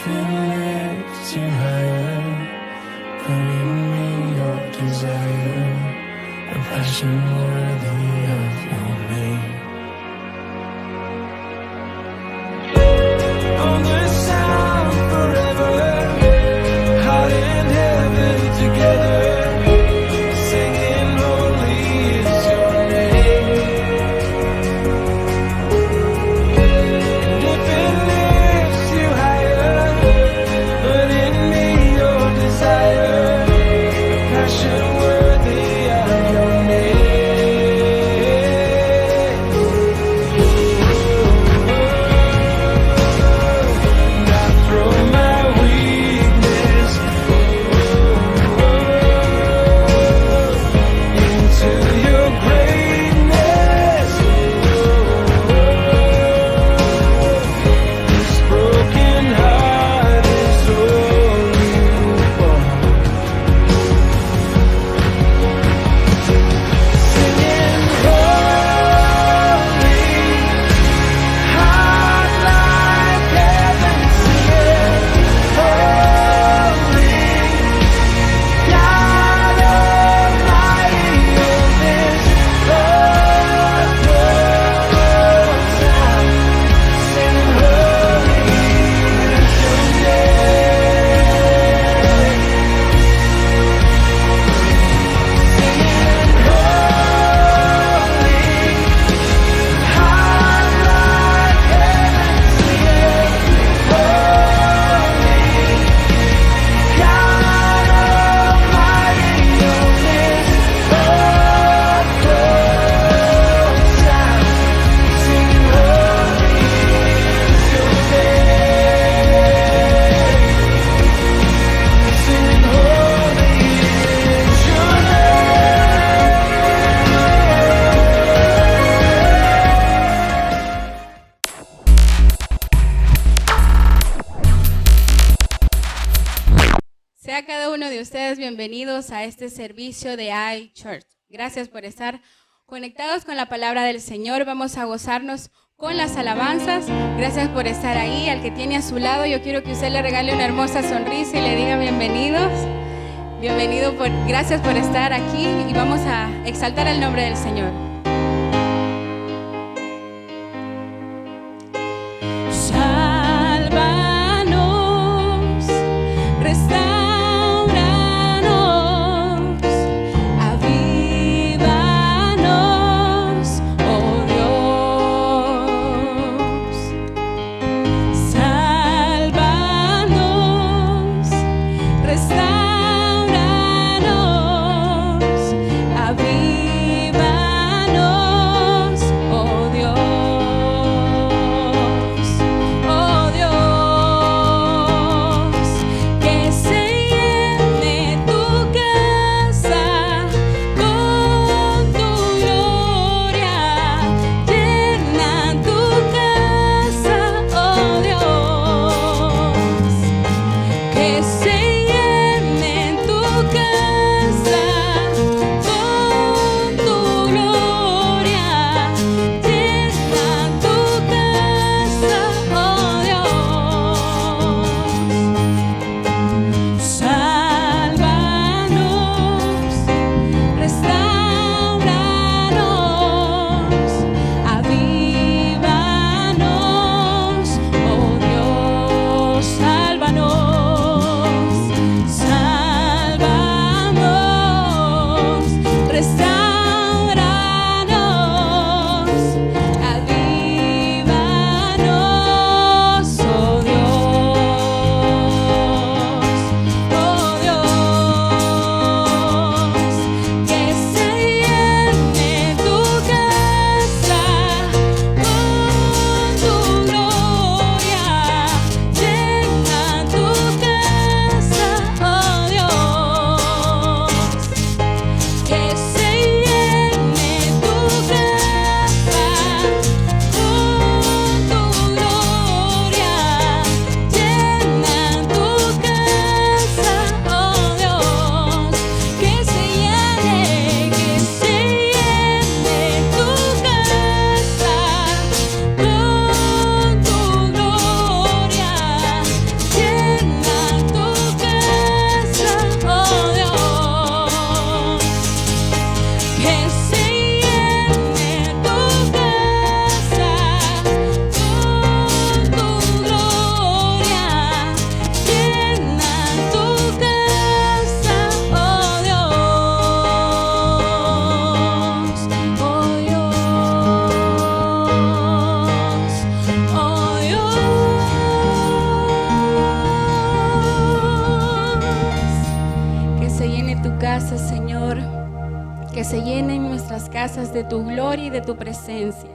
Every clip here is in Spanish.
Nothing lifts you higher. Put in me your desire, a passion worthy of your name. On the sound forever, heart and heaven together, singing holy is your name. And if it lifts you higher, put in me your desire, passion worthy of your name. And I throw my weakness into your greatness. This broken heart is all you want. Singing holy, heart like heaven, singing holy, God Almighty, oh this earth goes out, singing holy is your name. Singing holy, heart like heaven, singing holy, God Almighty, oh this earth goes out, singing holy is your name. Singing holy is your Sea cada uno de ustedes bienvenidos a este servicio de iChurch. Gracias por estar conectados con la palabra del Señor. Vamos a gozarnos con las alabanzas. Gracias por estar ahí. Al que tiene a su lado, yo quiero que usted le regale una hermosa sonrisa y le diga bienvenidos. Gracias por estar aquí y vamos a exaltar el nombre del Señor. Sálvanos, restauranos, avívanos, oh Dios. Sálvanos, restauranos, avívanos. alabanzas, de tu gloria y de tu presencia.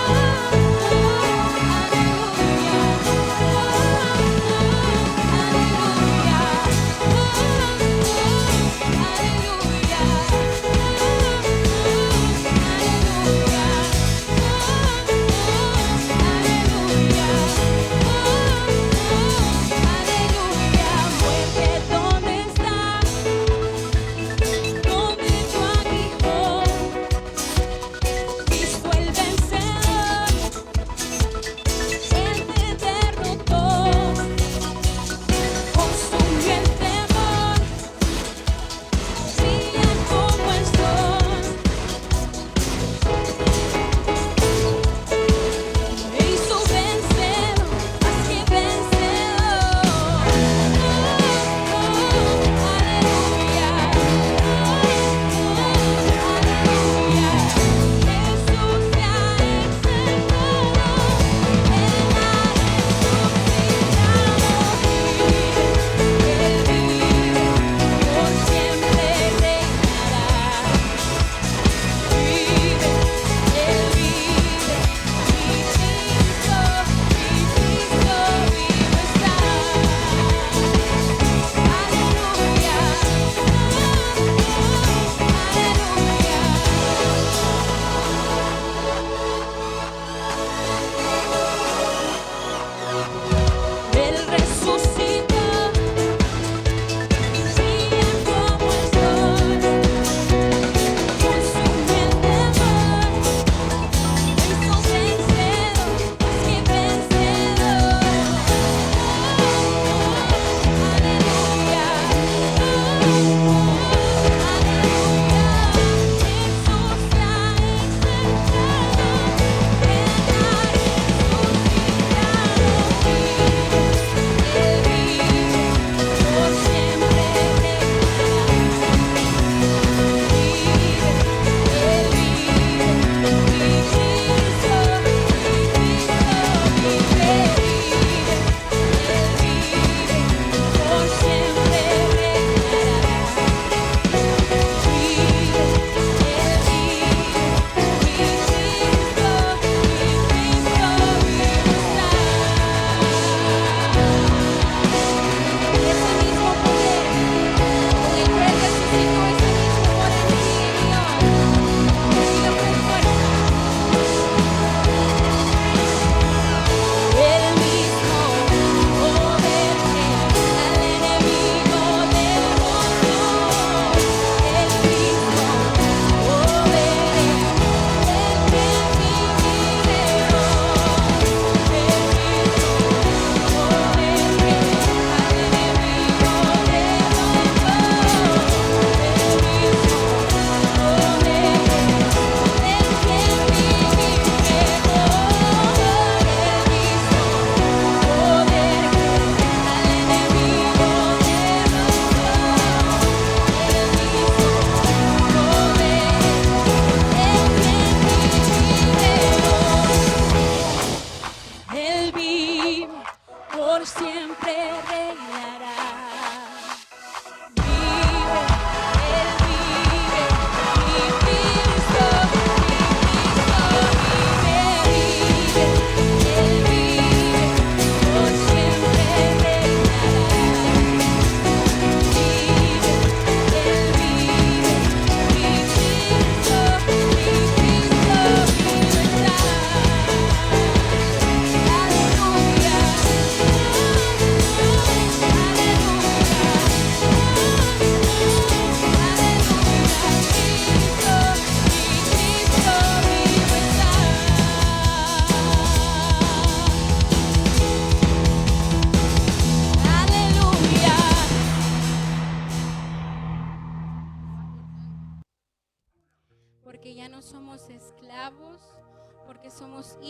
Oh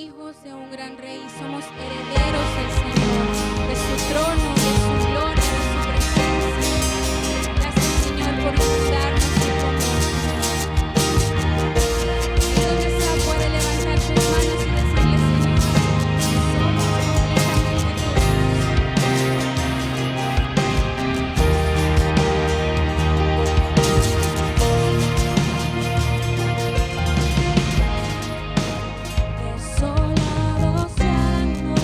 hijos de un gran rey y somos herederos del Señor, de su trono, de su gloria, de su presencia. Gracias, Señor, por darnos tu amor. Y donde sea puede levantar sus manos y decirle, Señor, que somos completamente desolado se arma.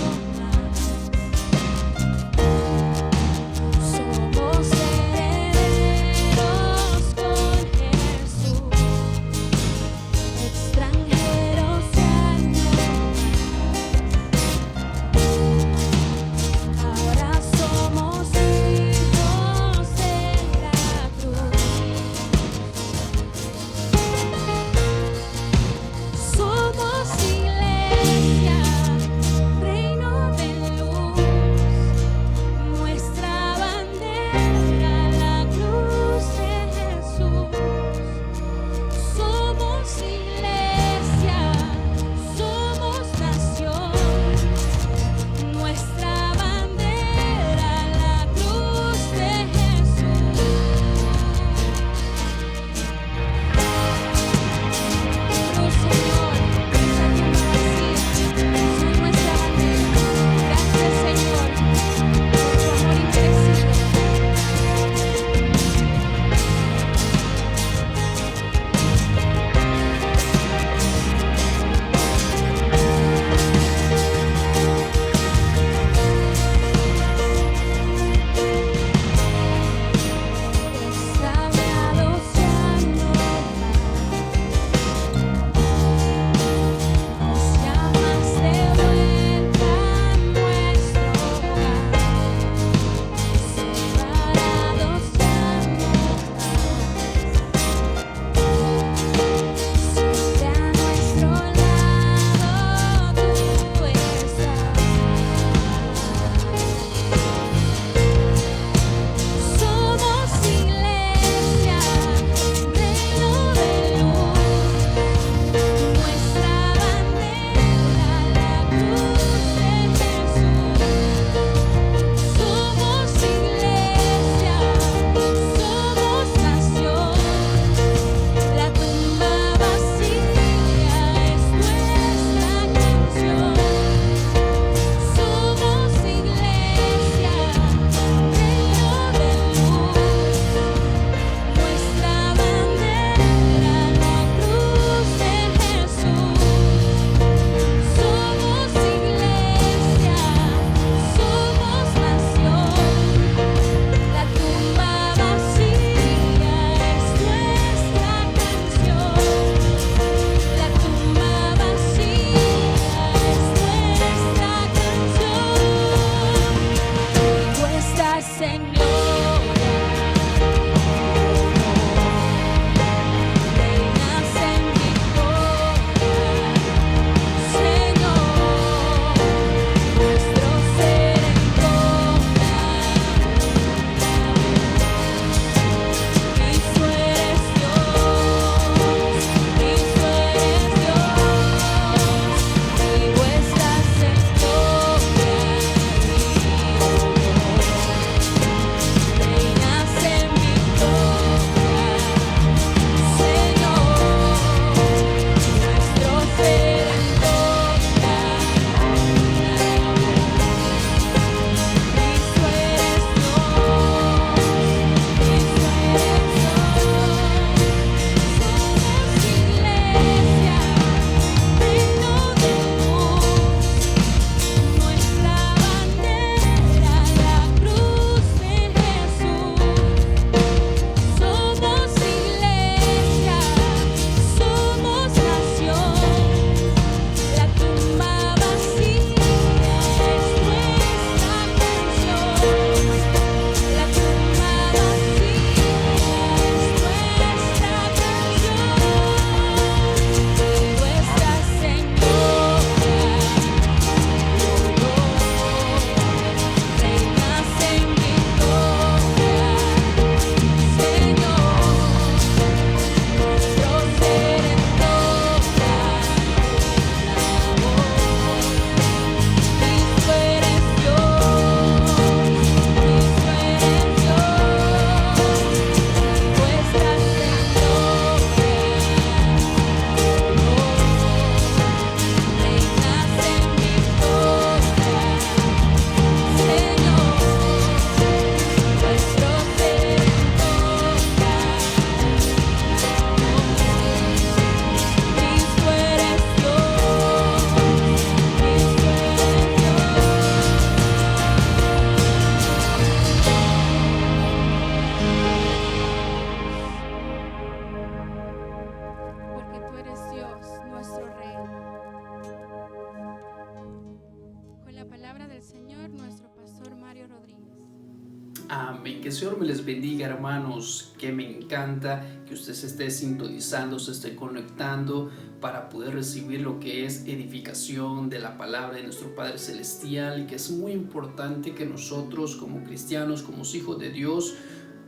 Amén. Que el Señor me les bendiga, hermanos. Que me encanta que usted se esté sintonizando, se esté conectando para poder recibir lo que es edificación de la palabra de nuestro Padre Celestial. Y que es muy importante que nosotros como cristianos, como hijos de Dios,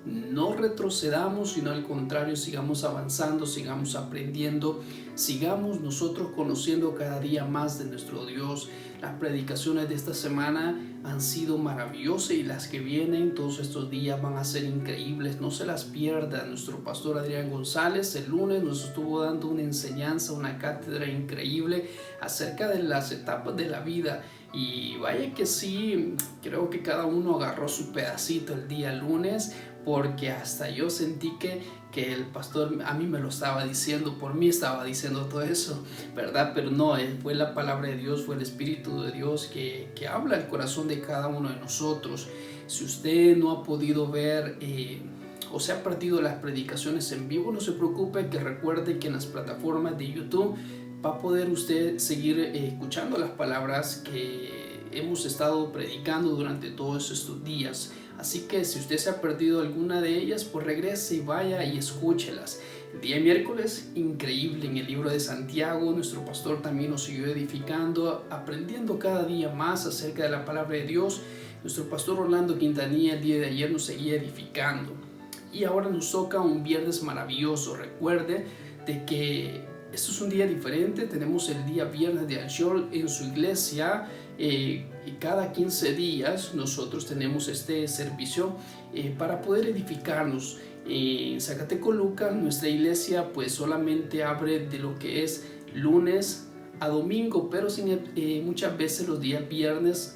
no retrocedamos, sino al contrario, sigamos avanzando, sigamos aprendiendo, sigamos nosotros conociendo cada día más de nuestro Dios. Las predicaciones de esta semana han sido maravillosas y las que vienen todos estos días van a ser increíbles. No se las pierdan. Nuestro pastor Adrián González el lunes nos estuvo dando una enseñanza, una cátedra increíble acerca de las etapas de la vida. Y vaya que sí, creo que cada uno agarró su pedacito el día lunes, porque hasta yo sentí que el pastor a mí me lo estaba diciendo, por mí estaba diciendo todo eso, ¿verdad? Pero no, fue la palabra de Dios, fue el Espíritu de Dios que habla al corazón de cada uno de nosotros. Si usted no ha podido ver o se ha perdido las predicaciones en vivo, no se preocupe, que recuerde que en las plataformas de YouTube va a poder usted seguir escuchando las palabras que hemos estado predicando durante todos estos días. Así que si usted se ha perdido alguna de ellas, pues regrese y vaya y escúchelas. El día miércoles, increíble, en el libro de Santiago, nuestro pastor también nos siguió edificando, aprendiendo cada día más acerca de la palabra de Dios. Nuestro pastor Orlando Quintanilla el día de ayer nos seguía edificando. Y ahora nos toca un viernes maravilloso. Recuerde de que esto es un día diferente. Tenemos el día viernes de Al-Shor en su iglesia. Y cada 15 días nosotros tenemos este servicio para poder edificarnos. En Zacatecoluca, nuestra iglesia pues solamente abre de lo que es lunes a domingo, pero muchas veces los días viernes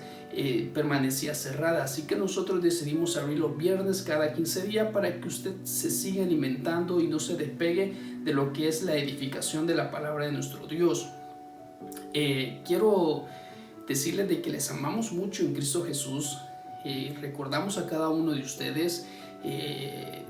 permanecía cerrada. Así que nosotros decidimos abrir los viernes cada 15 días para que usted se siga alimentando y no se despegue de lo que es la edificación de la palabra de nuestro Dios. Quiero decirles de que les amamos mucho en Cristo Jesús. Recordamos a cada uno de ustedes.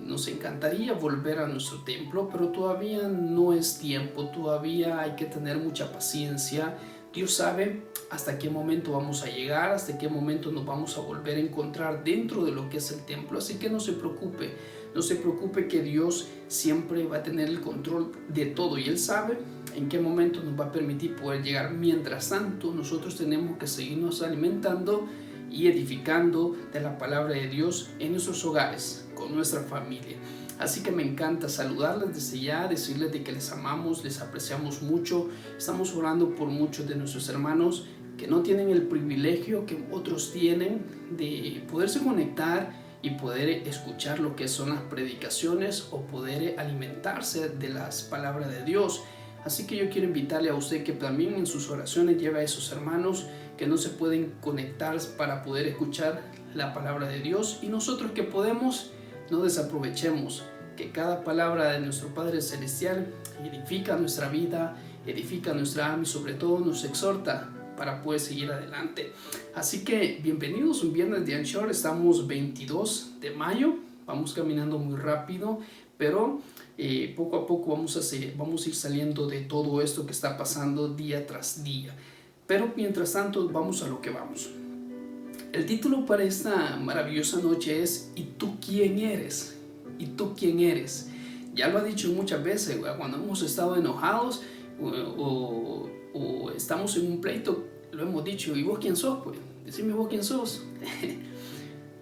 Nos encantaría volver a nuestro templo, pero todavía no es tiempo, todavía hay que tener mucha paciencia. Dios sabe hasta qué momento vamos a llegar, hasta qué momento nos vamos a volver a encontrar dentro de lo que es el templo. Así que no se preocupe que Dios siempre va a tener el control de todo y Él sabe en qué momento nos va a permitir poder llegar. Mientras tanto, nosotros tenemos que seguirnos alimentando y edificando de la palabra de Dios en nuestros hogares, con nuestra familia. Así que me encanta saludarles desde ya, decirles de que les amamos, les apreciamos mucho. Estamos orando por muchos de nuestros hermanos que no tienen el privilegio que otros tienen de poderse conectar y poder escuchar lo que son las predicaciones o poder alimentarse de las palabras de Dios. Así que yo quiero invitarle a usted que también en sus oraciones lleve a esos hermanos que no se pueden conectar para poder escuchar la palabra de Dios, y nosotros que podemos, no desaprovechemos que cada palabra de nuestro Padre Celestial edifica nuestra vida, edifica nuestra alma y sobre todo nos exhorta para poder seguir adelante. Así que bienvenidos un viernes de Al-Shor. Estamos 22 de mayo, vamos caminando muy rápido, pero poco a poco vamos a ir saliendo de todo esto que está pasando día tras día. Pero mientras tanto vamos a lo que vamos. El título para esta maravillosa noche es ¿y tú quién eres? ¿Y tú quién eres? Ya lo he dicho muchas veces, cuando hemos estado enojados o estamos en un pleito, lo hemos dicho, ¿y vos quién sos? Pues decime vos quién sos.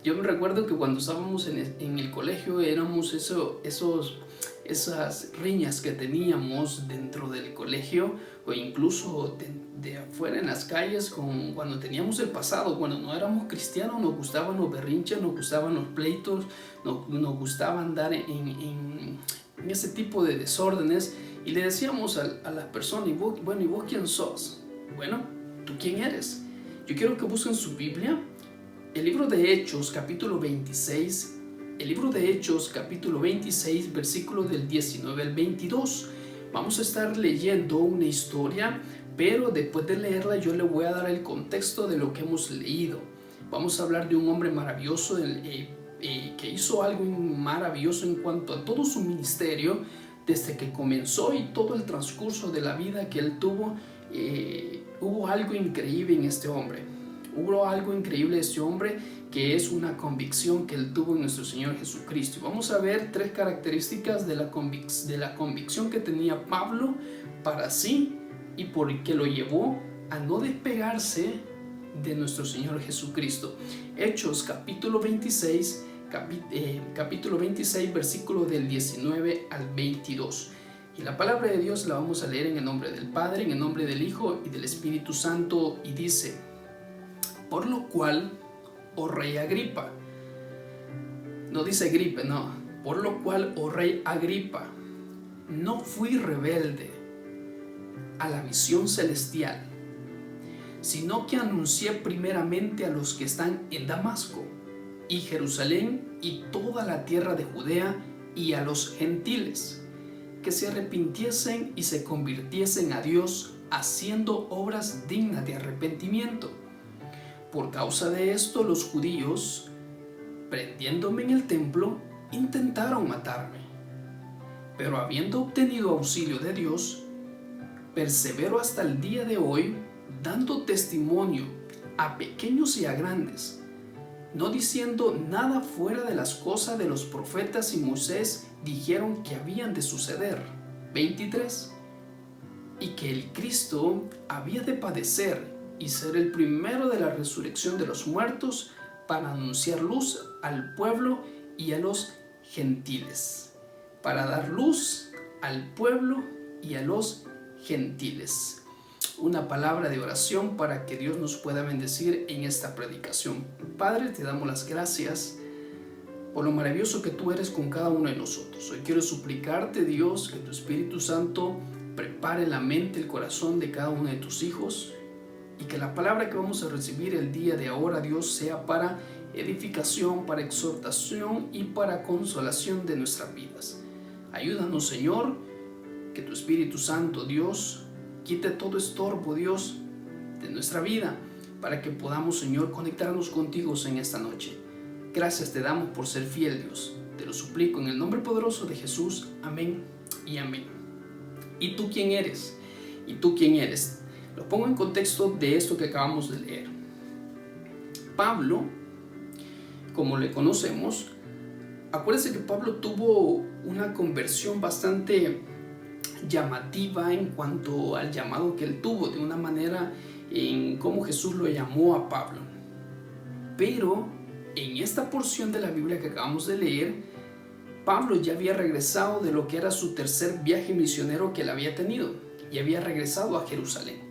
Yo me recuerdo que cuando estábamos en el colegio éramos esas riñas que teníamos dentro del colegio o incluso de afuera en las calles cuando teníamos el pasado, cuando no éramos cristianos. Nos gustaban los berrinches, nos gustaban los pleitos, nos gustaba andar en ese tipo de desórdenes, y le decíamos a las personas, ¿y vos quién sos? Bueno, ¿tú quién eres? Yo quiero que busquen su Biblia, el libro de Hechos capítulo 26, versículo del 19 al 22. Vamos a estar leyendo una historia, pero después de leerla yo le voy a dar el contexto de lo que hemos leído. Vamos a hablar de un hombre maravilloso que hizo algo maravilloso en cuanto a todo su ministerio, desde que comenzó y todo el transcurso de la vida que él tuvo. Hubo algo increíble en este hombre. Hubo algo increíble de este hombre, que es una convicción que él tuvo en nuestro Señor Jesucristo. Y vamos a ver 3 características de la convicción que tenía Pablo para sí y por qué lo llevó a no despegarse de nuestro Señor Jesucristo. Hechos capítulo 26, versículo del 19 al 22. Y la palabra de Dios la vamos a leer en el nombre del Padre, en el nombre del Hijo y del Espíritu Santo, y dice: por lo cual, oh rey Agripa, no dice Agripa, no, por lo cual, oh rey Agripa, no fui rebelde a la misión celestial, sino que anuncié primeramente a los que están en Damasco y Jerusalén y toda la tierra de Judea, y a los gentiles, que se arrepintiesen y se convirtiesen a Dios, haciendo obras dignas de arrepentimiento. Por causa de esto, los judíos, prendiéndome en el templo, intentaron matarme. Pero habiendo obtenido auxilio de Dios, persevero hasta el día de hoy, dando testimonio a pequeños y a grandes, no diciendo nada fuera de las cosas de los profetas y Moisés dijeron que habían de suceder. 23. Y que el Cristo había de padecer y ser el primero de la resurrección de los muertos, para anunciar luz al pueblo y a los gentiles. Para dar luz al pueblo y a los gentiles. Una palabra de oración para que Dios nos pueda bendecir en esta predicación. Padre, te damos las gracias por lo maravilloso que tú eres con cada uno de nosotros. Hoy quiero suplicarte, Dios, que tu Espíritu Santo prepare la mente, el corazón de cada uno de tus hijos, y que la palabra que vamos a recibir el día de ahora, Dios, sea para edificación, para exhortación y para consolación de nuestras vidas. Ayúdanos, Señor, que tu Espíritu Santo, Dios, quite todo estorbo, Dios, de nuestra vida, para que podamos, Señor, conectarnos contigo en esta noche. Gracias te damos por ser fiel, Dios. Te lo suplico en el nombre poderoso de Jesús. Amén y amén. ¿Y tú quién eres? ¿Y tú quién eres? Lo pongo en contexto de esto que acabamos de leer. Pablo, como le conocemos, acuérdense que Pablo tuvo una conversión bastante llamativa en cuanto al llamado que él tuvo, de una manera en cómo Jesús lo llamó a Pablo. Pero en esta porción de la Biblia que acabamos de leer, Pablo ya había regresado de lo que era su tercer viaje misionero que él había tenido, y había regresado a Jerusalén.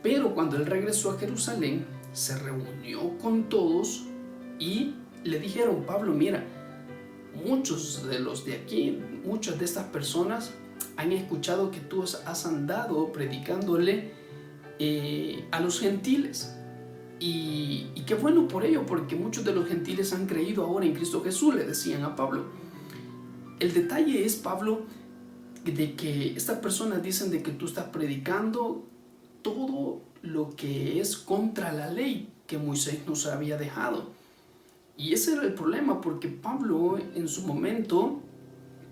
Pero cuando él regresó a Jerusalén, se reunió con todos y le dijeron: Pablo, mira, muchos de los de aquí, muchas de estas personas han escuchado que tú has andado predicándole a los gentiles. Y qué bueno por ello, porque muchos de los gentiles han creído ahora en Cristo Jesús, le decían a Pablo. El detalle es, Pablo, de que estas personas dicen de que tú estás predicando todo lo que es contra la ley que Moisés nos había dejado. Y ese era el problema, porque Pablo en su momento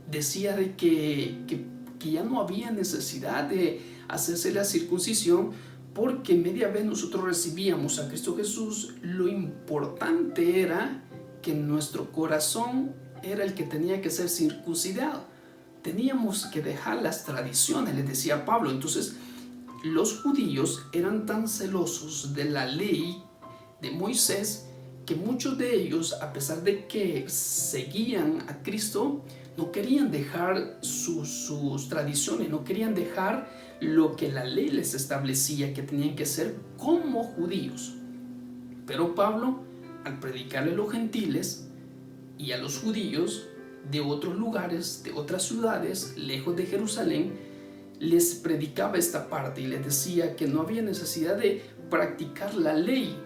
decía de que ya no había necesidad de hacerse la circuncisión, porque media vez nosotros recibíamos a Cristo Jesús. Lo importante era que nuestro corazón era el que tenía que ser circuncidado. Teníamos que dejar las tradiciones, les decía Pablo. Entonces los judíos eran tan celosos de la ley de Moisés que muchos de ellos, a pesar de que seguían a Cristo, no querían dejar sus tradiciones, no querían dejar lo que la ley les establecía, que tenían que ser como judíos. Pero Pablo, al predicarle a los gentiles y a los judíos de otros lugares, de otras ciudades, lejos de Jerusalén, les predicaba esta parte y les decía que no había necesidad de practicar la ley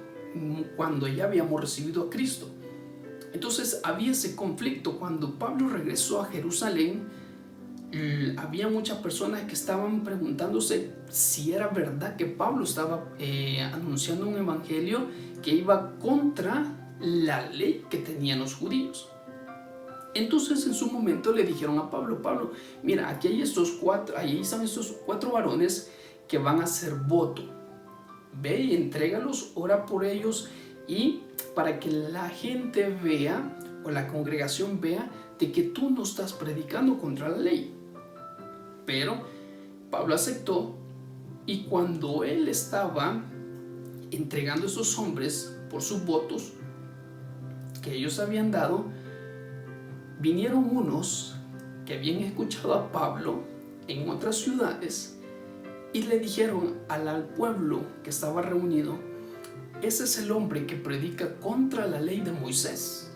cuando ya habíamos recibido a Cristo. Entonces había ese conflicto. Cuando Pablo regresó a Jerusalén, había muchas personas que estaban preguntándose si era verdad que Pablo estaba anunciando un evangelio que iba contra la ley que tenían los judíos. Entonces en su momento le dijeron a Pablo: Pablo, mira, aquí hay ahí están estos 4 varones que van a hacer voto. ve y entrégalos, ora por ellos, y para que la gente vea, o la congregación vea, de que tú no estás predicando contra la ley. Pero Pablo aceptó, y cuando él estaba entregando a esos hombres por sus votos que ellos habían dado, vinieron unos que habían escuchado a Pablo en otras ciudades y le dijeron al pueblo que estaba reunido: ese es el hombre que predica contra la ley de Moisés.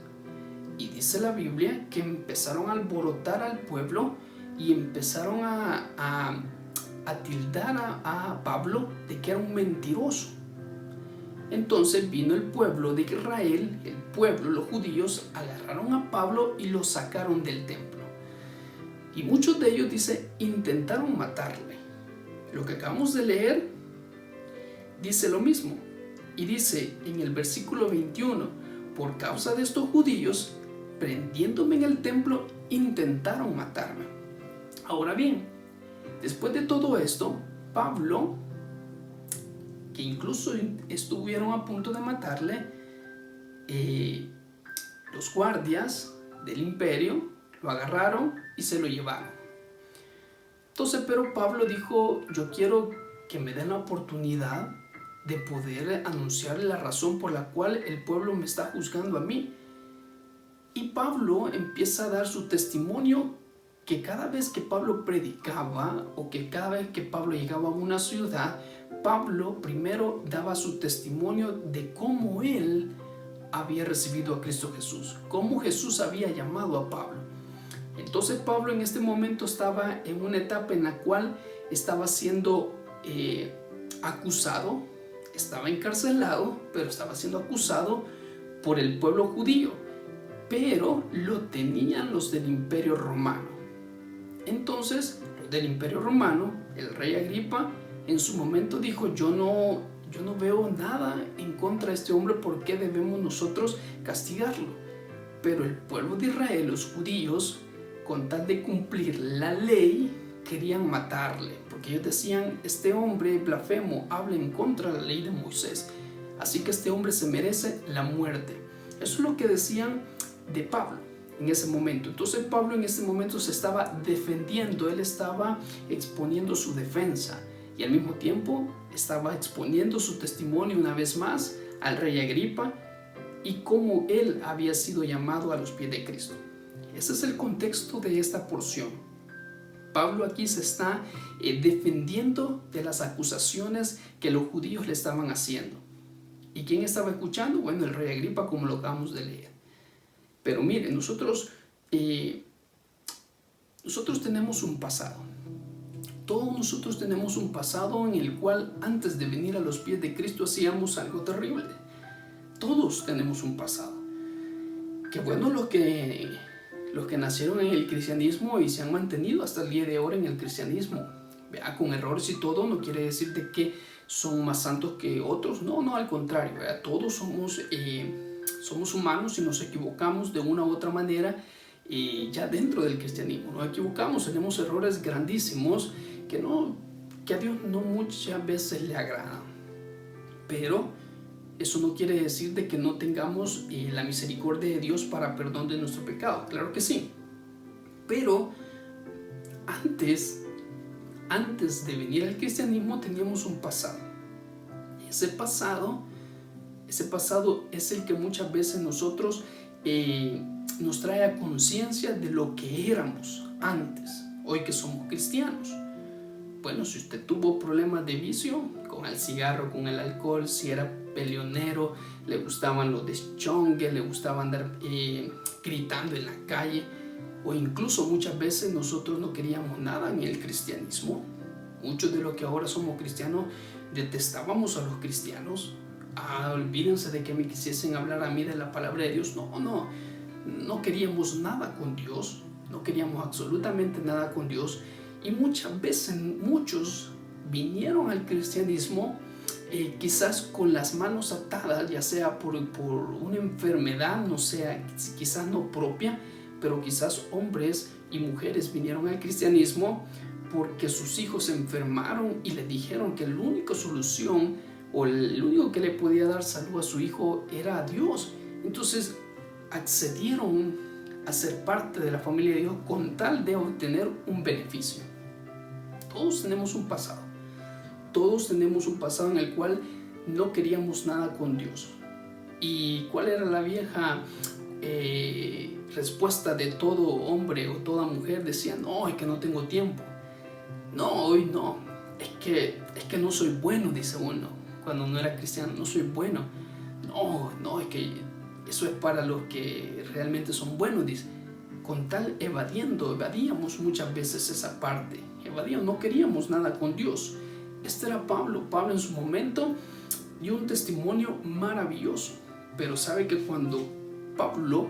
Y dice la Biblia que empezaron a alborotar al pueblo y empezaron a tildar a Pablo de que era un mentiroso. Entonces vino el pueblo de Israel, el pueblo, los judíos, agarraron a Pablo y lo sacaron del templo. Y muchos de ellos, dice, intentaron matarle. Lo que acabamos de leer dice lo mismo. Y dice en el versículo 21, por causa de estos judíos, prendiéndome en el templo, intentaron matarme. Ahora bien, después de todo esto, Pablo, que incluso estuvieron a punto de matarle, los guardias del imperio lo agarraron y se lo llevaron. Entonces, pero Pablo dijo: yo quiero que me den la oportunidad de poder anunciarle la razón por la cual el pueblo me está juzgando a mí. Y Pablo empieza a dar su testimonio, que cada vez que Pablo predicaba, o que cada vez que Pablo llegaba a una ciudad, Pablo primero daba su testimonio de cómo él había recibido a Cristo Jesús, cómo Jesús había llamado a Pablo. Entonces Pablo en este momento estaba en una etapa en la cual estaba siendo acusado, estaba encarcelado, pero estaba siendo acusado por el pueblo judío, pero lo tenían los del Imperio Romano. Entonces, los del Imperio Romano, el rey Agripa, en su momento dijo: yo no veo nada en contra de este hombre, ¿por qué debemos nosotros castigarlo? Pero el pueblo de Israel, los judíos, con tal de cumplir la ley, querían matarle, porque ellos decían: este hombre blasfemo habla en contra de la ley de Moisés, así que este hombre se merece la muerte. Eso es lo que decían de Pablo en ese momento. Entonces Pablo en ese momento se estaba defendiendo, él estaba exponiendo su defensa, y al mismo tiempo estaba exponiendo su testimonio una vez más al rey Agripa, y cómo él había sido llamado a los pies de Cristo. Ese es el contexto de esta porción. Pablo aquí se está defendiendo de las acusaciones que los judíos le estaban haciendo. ¿Y quién estaba escuchando? Bueno, el rey Agripa, como lo acabamos de leer. Pero miren, nosotros tenemos un pasado. Todos nosotros tenemos un pasado en el cual antes de venir a los pies de Cristo hacíamos algo terrible. Todos tenemos un pasado. Que bueno, los que nacieron en el cristianismo y se han mantenido hasta el día de hoy en el cristianismo, ¿vea? Con errores y todo, no quiere decir de que son más santos que otros. No, al contrario, ¿vea? Todos somos humanos y nos equivocamos de una u otra manera. Ya dentro del cristianismo nos equivocamos, tenemos errores grandísimos que a Dios no muchas veces le agradan. Pero eso no quiere decir de que no tengamos la misericordia de Dios para perdón de nuestro pecado. Claro que sí. Pero antes de venir al cristianismo teníamos un pasado. Ese pasado es el que muchas veces nosotros nos trae a conciencia de lo que éramos antes, hoy que somos cristianos. Bueno, si usted tuvo problemas de vicio con el cigarro, con el alcohol, si era peleonero, le gustaban los deschongues, le gustaba andar gritando en la calle, o incluso muchas veces nosotros no queríamos nada en el cristianismo. Muchos de los que ahora somos cristianos detestábamos a los cristianos. Olvídense de que me quisiesen hablar a mí de la palabra de Dios. No queríamos nada con Dios, no queríamos absolutamente nada con Dios. Y muchas veces muchos vinieron al cristianismo quizás con las manos atadas, ya sea por una enfermedad, no sea, quizás no propia, pero quizás hombres y mujeres vinieron al cristianismo porque sus hijos se enfermaron y les dijeron que la única solución o el único que le podía dar salud a su hijo era a Dios. Entonces accedieron a ser parte de la familia de Dios con tal de obtener un beneficio. Todos tenemos un pasado. Todos tenemos un pasado en el cual no queríamos nada con Dios. ¿Y cuál era la vieja respuesta de todo hombre o toda mujer? Decían, no, es que no tengo tiempo. No, hoy no. Es que no soy bueno, dice uno. Cuando no era cristiano, no soy bueno. No, es que eso es para los que realmente son buenos, dice. Con tal evadíamos muchas veces esa parte. No queríamos nada con Dios. Este era Pablo. Pablo en su momento dio un testimonio maravilloso. Pero sabe que cuando Pablo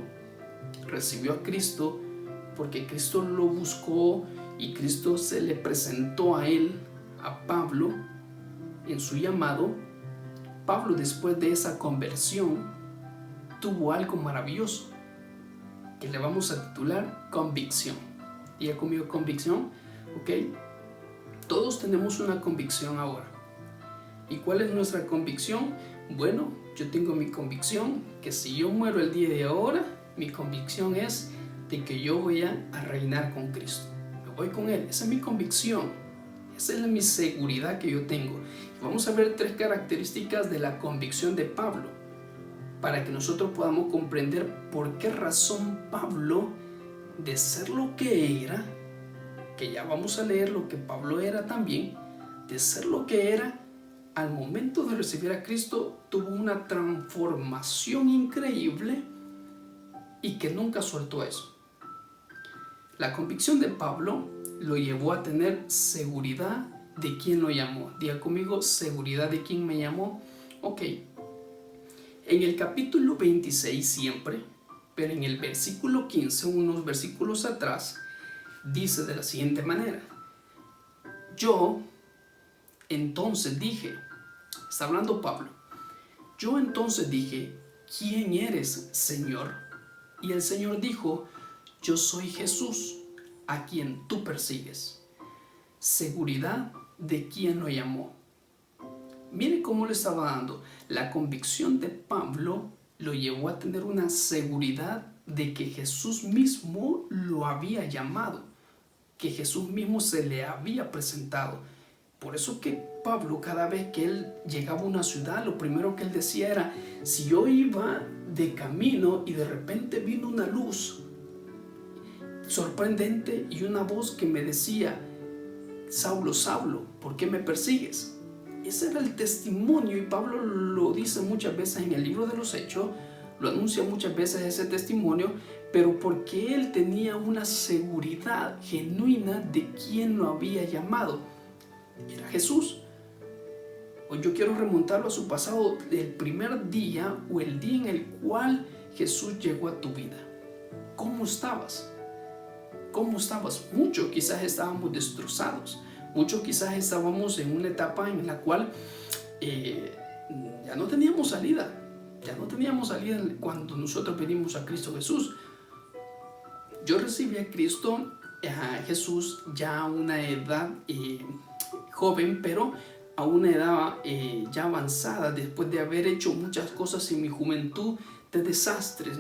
recibió a Cristo, porque Cristo lo buscó y Cristo se le presentó a él, a Pablo, en su llamado, Pablo después de esa conversión tuvo algo maravilloso que le vamos a titular convicción. ¿Ya conmigo convicción? ¿Ok? Todos tenemos una convicción ahora. ¿Y cuál es nuestra convicción? Bueno, yo tengo mi convicción que si yo muero el día de ahora, mi convicción es de que yo voy a reinar con Cristo. Me voy con Él. Esa es mi convicción. Esa es mi seguridad que yo tengo. Vamos a ver 3 características de la convicción de Pablo para que nosotros podamos comprender por qué razón Pablo, de ser lo que era, que ya vamos a leer lo que Pablo era también, de ser lo que era, al momento de recibir a Cristo tuvo una transformación increíble y que nunca soltó eso. La convicción de Pablo lo llevó a tener seguridad de quién lo llamó. Diga conmigo, seguridad de quién me llamó. Ok, en el capítulo 26 siempre, pero en el versículo 15, unos versículos atrás, dice de la siguiente manera: yo entonces dije, está hablando Pablo, yo entonces dije, ¿quién eres, Señor? Y el Señor dijo, yo soy Jesús, a quien tú persigues. Seguridad de quien lo llamó. Mire cómo le estaba dando. La convicción de Pablo lo llevó a tener una seguridad de que Jesús mismo lo había llamado, que Jesús mismo se le había presentado. Por eso que Pablo, cada vez que él llegaba a una ciudad, lo primero que él decía era, si yo iba de camino y de repente vino una luz sorprendente y una voz que me decía, Saulo, Saulo, ¿por qué me persigues? Ese era el testimonio, y Pablo lo dice muchas veces en el libro de los Hechos, lo anuncia muchas veces ese testimonio, pero porque él tenía una seguridad genuina de quién lo había llamado. Era Jesús. Hoy yo quiero remontarlo a su pasado, el primer día o el día en el cual Jesús llegó a tu vida. ¿Cómo estabas? ¿Cómo estabas? Muchos quizás estábamos destrozados. Muchos quizás estábamos en una etapa en la cual ya no teníamos salida. Ya no teníamos salida cuando nosotros venimos a Cristo Jesús. Yo recibí a Cristo, a Jesús, ya a una edad joven, pero a una edad ya avanzada, después de haber hecho muchas cosas en mi juventud de desastres.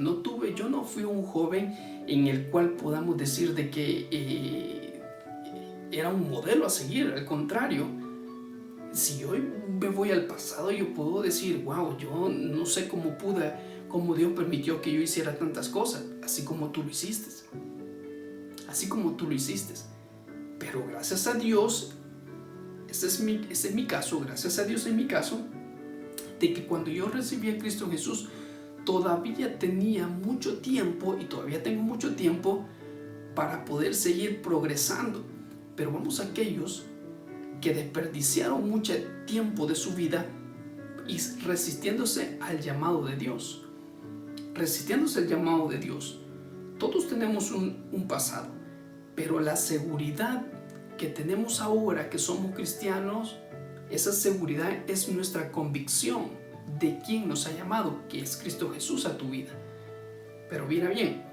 Yo no fui un joven en el cual podamos decir de que era un modelo a seguir. Al contrario, si hoy me voy al pasado, yo puedo decir, wow, yo no sé cómo Dios permitió que yo hiciera tantas cosas, así como tú lo hiciste. Así como tú lo hiciste. Pero gracias a Dios, ese es mi caso, gracias a Dios en mi caso, de que cuando yo recibí a Cristo Jesús, todavía tenía mucho tiempo, y todavía tengo mucho tiempo, para poder seguir progresando. Pero vamos a aquellos que desperdiciaron mucho tiempo de su vida y resistiéndose al llamado de Dios. Resistiéndose al llamado de Dios. Todos tenemos un pasado, pero la seguridad que tenemos ahora que somos cristianos, esa seguridad es nuestra convicción de quién nos ha llamado, que es Cristo Jesús a tu vida. Pero mira bien,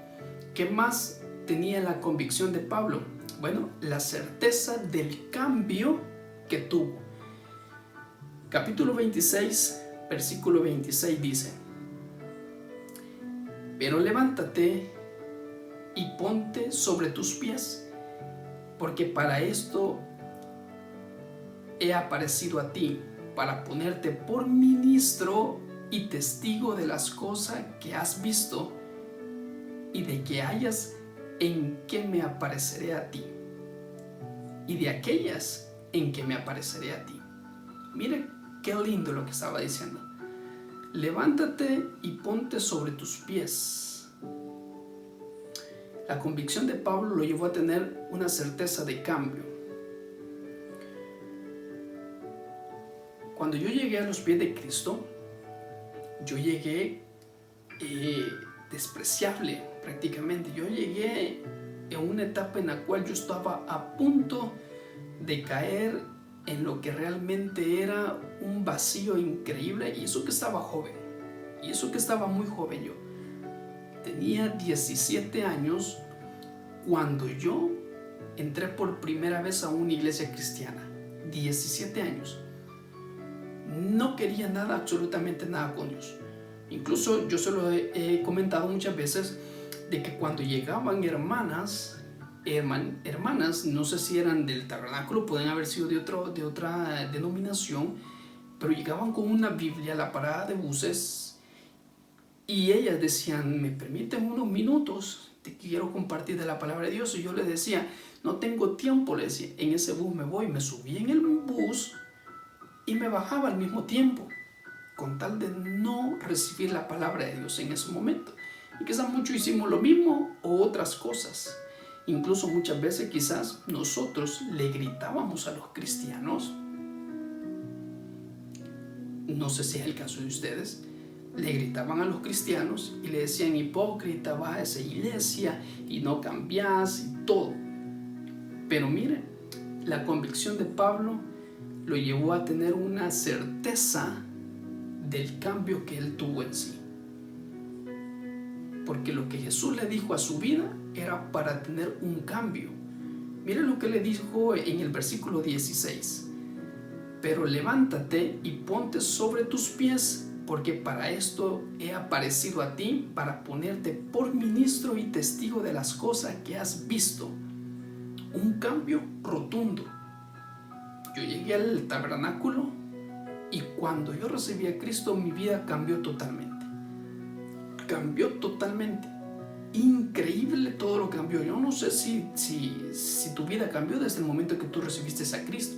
¿qué más tenía la convicción de Pablo? Bueno, la certeza del cambio que tuvo. Capítulo 26, versículo 26 dice: pero levántate y ponte sobre tus pies, porque para esto he aparecido a ti, para ponerte por ministro y testigo de las cosas que has visto y de que hayas en que me apareceré a ti, y de aquellas en que me apareceré a ti. Mire qué lindo lo que estaba diciendo. Levántate y ponte sobre tus pies. La convicción de Pablo lo llevó a tener una certeza de cambio. Cuando yo llegué a los pies de Cristo, yo llegué despreciable prácticamente. Yo llegué en una etapa en la cual yo estaba a punto de caer en lo que realmente era un vacío increíble, y eso que estaba joven, y eso que estaba muy joven. Yo tenía 17 años cuando yo entré por primera vez a una iglesia cristiana. 17 años. No quería nada, absolutamente nada con Dios. Incluso yo se lo he comentado muchas veces, de que cuando llegaban hermanas, no sé si eran del tabernáculo, pueden haber sido de otra denominación, pero llegaban con una Biblia a la parada de buses y ellas decían: me permiten unos minutos, te quiero compartir de la palabra de Dios. Y yo les decía: no tengo tiempo, les decía, en ese bus me voy. Me subí en el bus y me bajaba al mismo tiempo, con tal de no recibir la palabra de Dios en ese momento. Y quizás muchos hicimos lo mismo o otras cosas. Incluso muchas veces quizás nosotros le gritábamos a los cristianos. No sé si es el caso de ustedes. Le gritaban a los cristianos y le decían: hipócrita, vas a esa iglesia y no cambias y todo. Pero mire, la convicción de Pablo lo llevó a tener una certeza del cambio que él tuvo en sí. Porque lo que Jesús le dijo a su vida era para tener un cambio. Miren lo que le dijo en el versículo 16: pero levántate y ponte sobre tus pies, porque para esto he aparecido a ti, para ponerte por ministro y testigo de las cosas que has visto. Un cambio rotundo. Yo llegué al tabernáculo y cuando yo recibí a Cristo, mi vida cambió totalmente. Cambió totalmente. Increíble todo lo que cambió. Yo no sé si tu vida cambió desde el momento que tú recibiste a Cristo,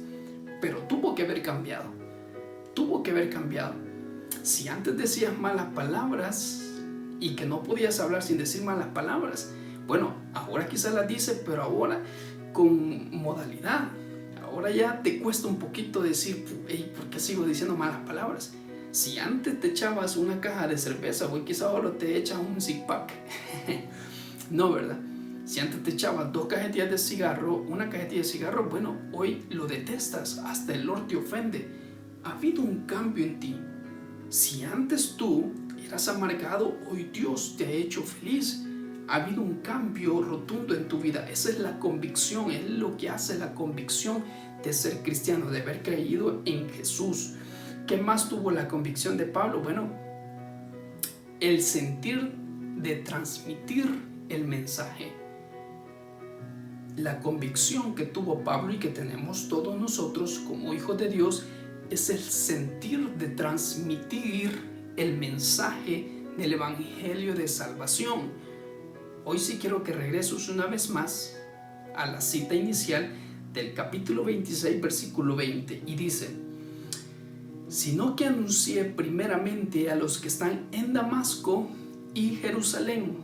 pero tuvo que haber cambiado. Tuvo que haber cambiado. Si antes decías malas palabras y que no podías hablar sin decir malas palabras, bueno, ahora quizás las dices, pero ahora con modalidad. Ahora ya te cuesta un poquito decir: hey, ¿por qué sigo diciendo malas palabras? Si antes te echabas una caja de cerveza, hoy quizás ahora te echas un six pack. No, ¿verdad? Si antes te echabas una cajetilla de cigarro, bueno, hoy lo detestas, hasta el olor te ofende. Ha habido un cambio en ti. Si antes tú eras amargado, hoy Dios te ha hecho feliz. Ha habido un cambio rotundo en tu vida. Esa es la convicción, es lo que hace la convicción de ser cristiano, de haber creído en Jesús. ¿Qué más tuvo la convicción de Pablo? Bueno, el sentir de transmitir el mensaje. La convicción que tuvo Pablo y que tenemos todos nosotros como hijos de Dios es el sentir de transmitir el mensaje del evangelio de salvación. Hoy sí quiero que regreses una vez más a la cita inicial del capítulo 26, versículo 20, y dice: sino que anuncié primeramente a los que están en Damasco y Jerusalén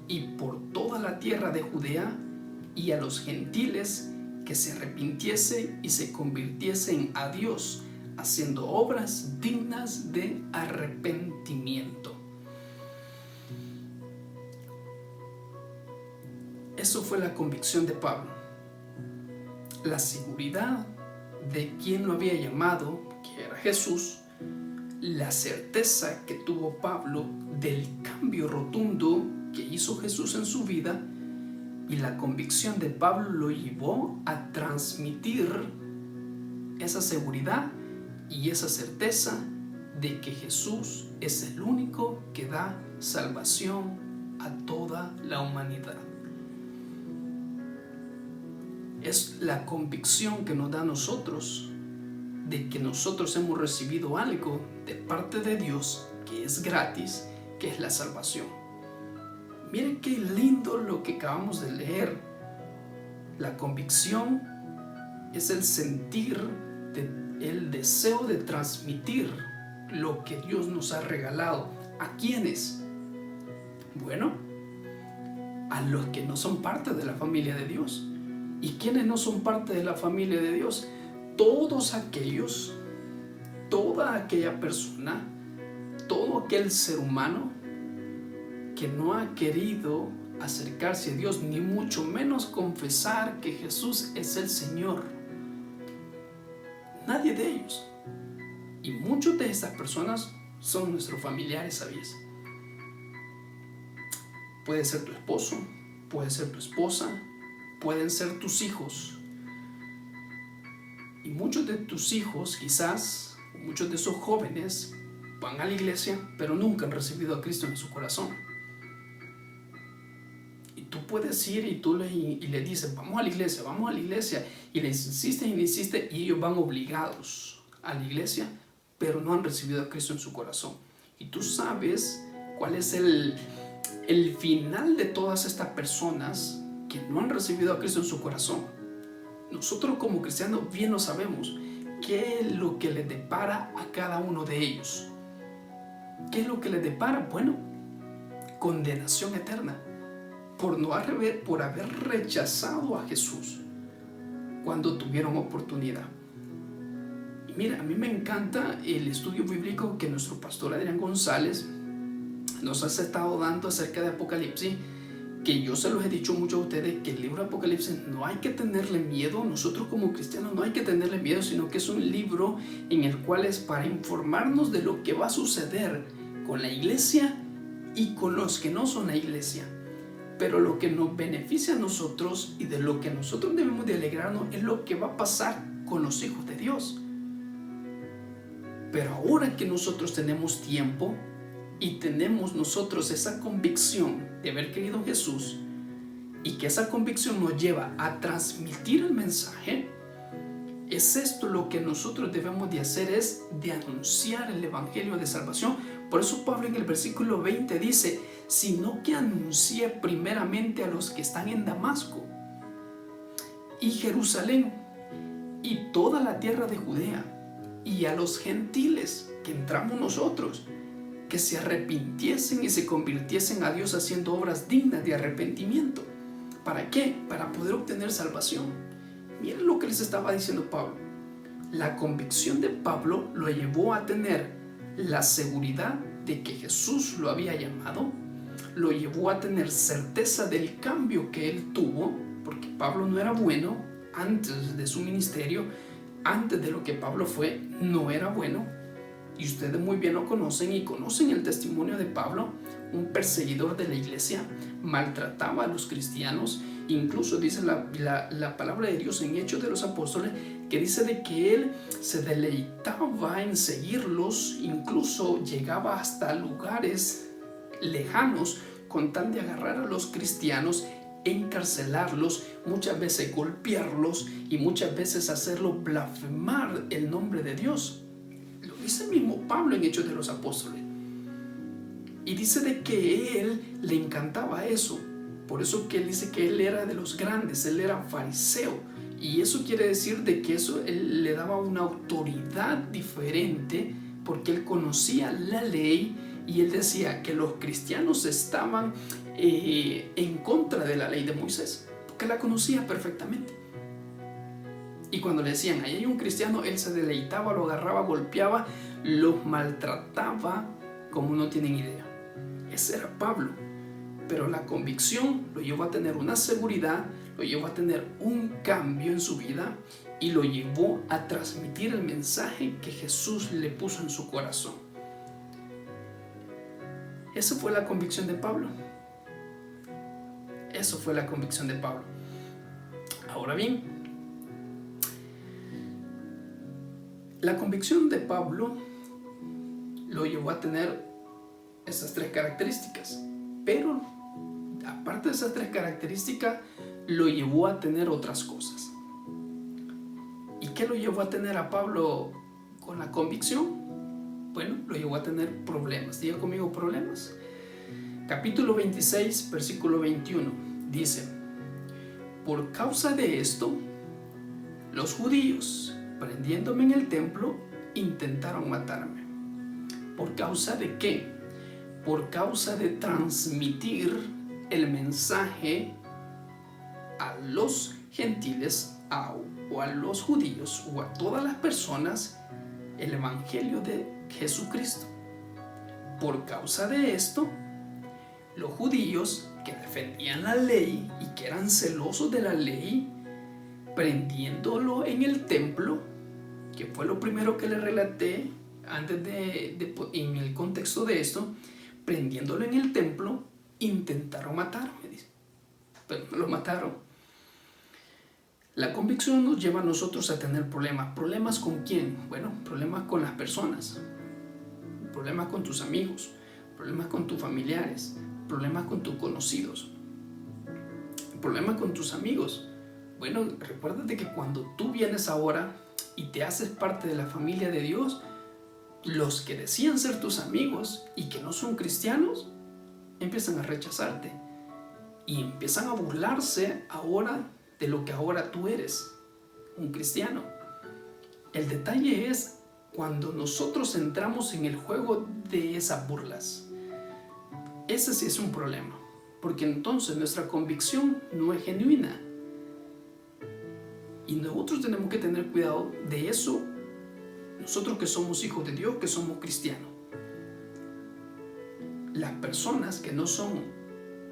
y por toda la tierra de Judea, y a los gentiles que se arrepintiesen y se convirtiesen a Dios, haciendo obras dignas de arrepentimiento. Eso fue la convicción de Pablo. La seguridad de quien lo había llamado, que era Jesús. La certeza que tuvo Pablo del cambio rotundo que hizo Jesús en su vida. Y la convicción de Pablo lo llevó a transmitir esa seguridad y esa certeza de que Jesús es el único que da salvación a toda la humanidad. Es la convicción que nos da a nosotros de que nosotros hemos recibido algo de parte de Dios que es gratis, que es la salvación. Miren qué lindo lo que acabamos de leer. La convicción es el sentir, el deseo de transmitir lo que Dios nos ha regalado. ¿A quiénes? Bueno, a los que no son parte de la familia de Dios. ¿Y quiénes no son parte de la familia de Dios? Todos aquellos, toda aquella persona, todo aquel ser humano que no ha querido acercarse a Dios, ni mucho menos confesar que Jesús es el Señor. Nadie de ellos. Y muchos de estas personas son nuestros familiares, ¿sabías? Puede ser tu esposo, puede ser tu esposa, pueden ser tus hijos. Y muchos de tus hijos, quizás, muchos de esos jóvenes, van a la iglesia, pero nunca han recibido a Cristo en su corazón. Y tú puedes ir y le dices, vamos a la iglesia, y les insistes, y ellos van obligados a la iglesia, pero no han recibido a Cristo en su corazón. Y tú sabes cuál es el final de todas estas personas que no han recibido a Cristo en su corazón. Nosotros como cristianos bien lo sabemos. ¿Qué es lo que les depara a cada uno de ellos? ¿Qué es lo que les depara? Bueno, condenación eterna por haber rechazado a Jesús cuando tuvieron oportunidad. Y mira, a mí me encanta el estudio bíblico que nuestro pastor Adrián González nos ha estado dando acerca de Apocalipsis, que yo se los he dicho mucho a ustedes, que el libro de Apocalipsis no hay que tenerle miedo. Nosotros como cristianos no hay que tenerle miedo, sino que es un libro en el cual es para informarnos de lo que va a suceder con la iglesia y con los que no son la iglesia. Pero lo que nos beneficia a nosotros y de lo que nosotros debemos de alegrarnos es lo que va a pasar con los hijos de Dios. Pero ahora que nosotros tenemos tiempo y tenemos nosotros esa convicción de haber creído en Jesús, y que esa convicción nos lleva a transmitir el mensaje, es esto lo que nosotros debemos de hacer, es de anunciar el evangelio de salvación. Por eso Pablo en el versículo 20 dice, sino que anuncié primeramente a los que están en Damasco y Jerusalén y toda la tierra de Judea, y a los gentiles que entramos nosotros, que se arrepintiesen y se convirtiesen a Dios haciendo obras dignas de arrepentimiento. ¿Para qué? Para poder obtener salvación. Miren lo que les estaba diciendo Pablo. La convicción de Pablo lo llevó a tener la seguridad de que Jesús lo había llamado, lo llevó a tener certeza del cambio que él tuvo, porque Pablo no era bueno antes de su ministerio, antes de lo que Pablo fue, no era bueno. Y ustedes muy bien lo conocen y conocen el testimonio de Pablo, un perseguidor de la iglesia, maltrataba a los cristianos. Incluso dice la palabra de Dios en Hechos de los Apóstoles, que dice de que él se deleitaba en seguirlos, incluso llegaba hasta lugares lejanos con tal de agarrar a los cristianos, encarcelarlos, muchas veces golpearlos y muchas veces hacerlos blasfemar el nombre de Dios. Lo dice mismo Pablo en Hechos de los Apóstoles. Y dice de que él le encantaba eso. Por eso que él dice que él era de los grandes, él era fariseo. Y eso quiere decir de que eso él le daba una autoridad diferente, porque él conocía la ley y él decía que los cristianos estaban en contra de la ley de Moisés, porque la conocía perfectamente. Y cuando le decían, ahí hay un cristiano, él se deleitaba, lo agarraba, golpeaba, los maltrataba como no tienen idea. Ese era Pablo. Pero la convicción lo llevó a tener una seguridad, lo llevó a tener un cambio en su vida y lo llevó a transmitir el mensaje que Jesús le puso en su corazón. Esa fue la convicción de Pablo. Eso fue la convicción de Pablo. Ahora bien, La convicción de Pablo lo llevó a tener esas 3 características, pero aparte de esas 3 características, lo llevó a tener otras cosas. ¿Y qué lo llevó a tener a Pablo con la convicción? Bueno, lo llevó a tener problemas. Diga conmigo, problemas. Capítulo 26, versículo 21, dice: por causa de esto, los judíos, prendiéndome en el templo, intentaron matarme. ¿Por causa de qué? Por causa de transmitir el mensaje a los gentiles o a los judíos o a todas las personas, el evangelio de Jesucristo. Por causa de esto, los judíos que defendían la ley y que eran celosos de la ley, prendiéndolo en el templo, que fue lo primero que le relaté antes en el contexto de esto, prendiéndolo en el templo, intentaron matarme, dice, pero no lo mataron. La convicción nos lleva a nosotros a tener problemas. ¿Problemas con quién? Bueno, problemas con las personas, problemas con tus amigos, problemas con tus familiares, problemas con tus conocidos, problemas con tus amigos. Bueno, recuérdate que cuando tú vienes ahora y te haces parte de la familia de Dios, los que decían ser tus amigos y que no son cristianos, empiezan a rechazarte y empiezan a burlarse ahora de lo que ahora tú eres, un cristiano. El detalle es cuando nosotros entramos en el juego de esas burlas. Ese sí es un problema, porque entonces nuestra convicción no es genuina. Y nosotros tenemos que tener cuidado de eso, nosotros que somos hijos de Dios, que somos cristianos. Las personas que no son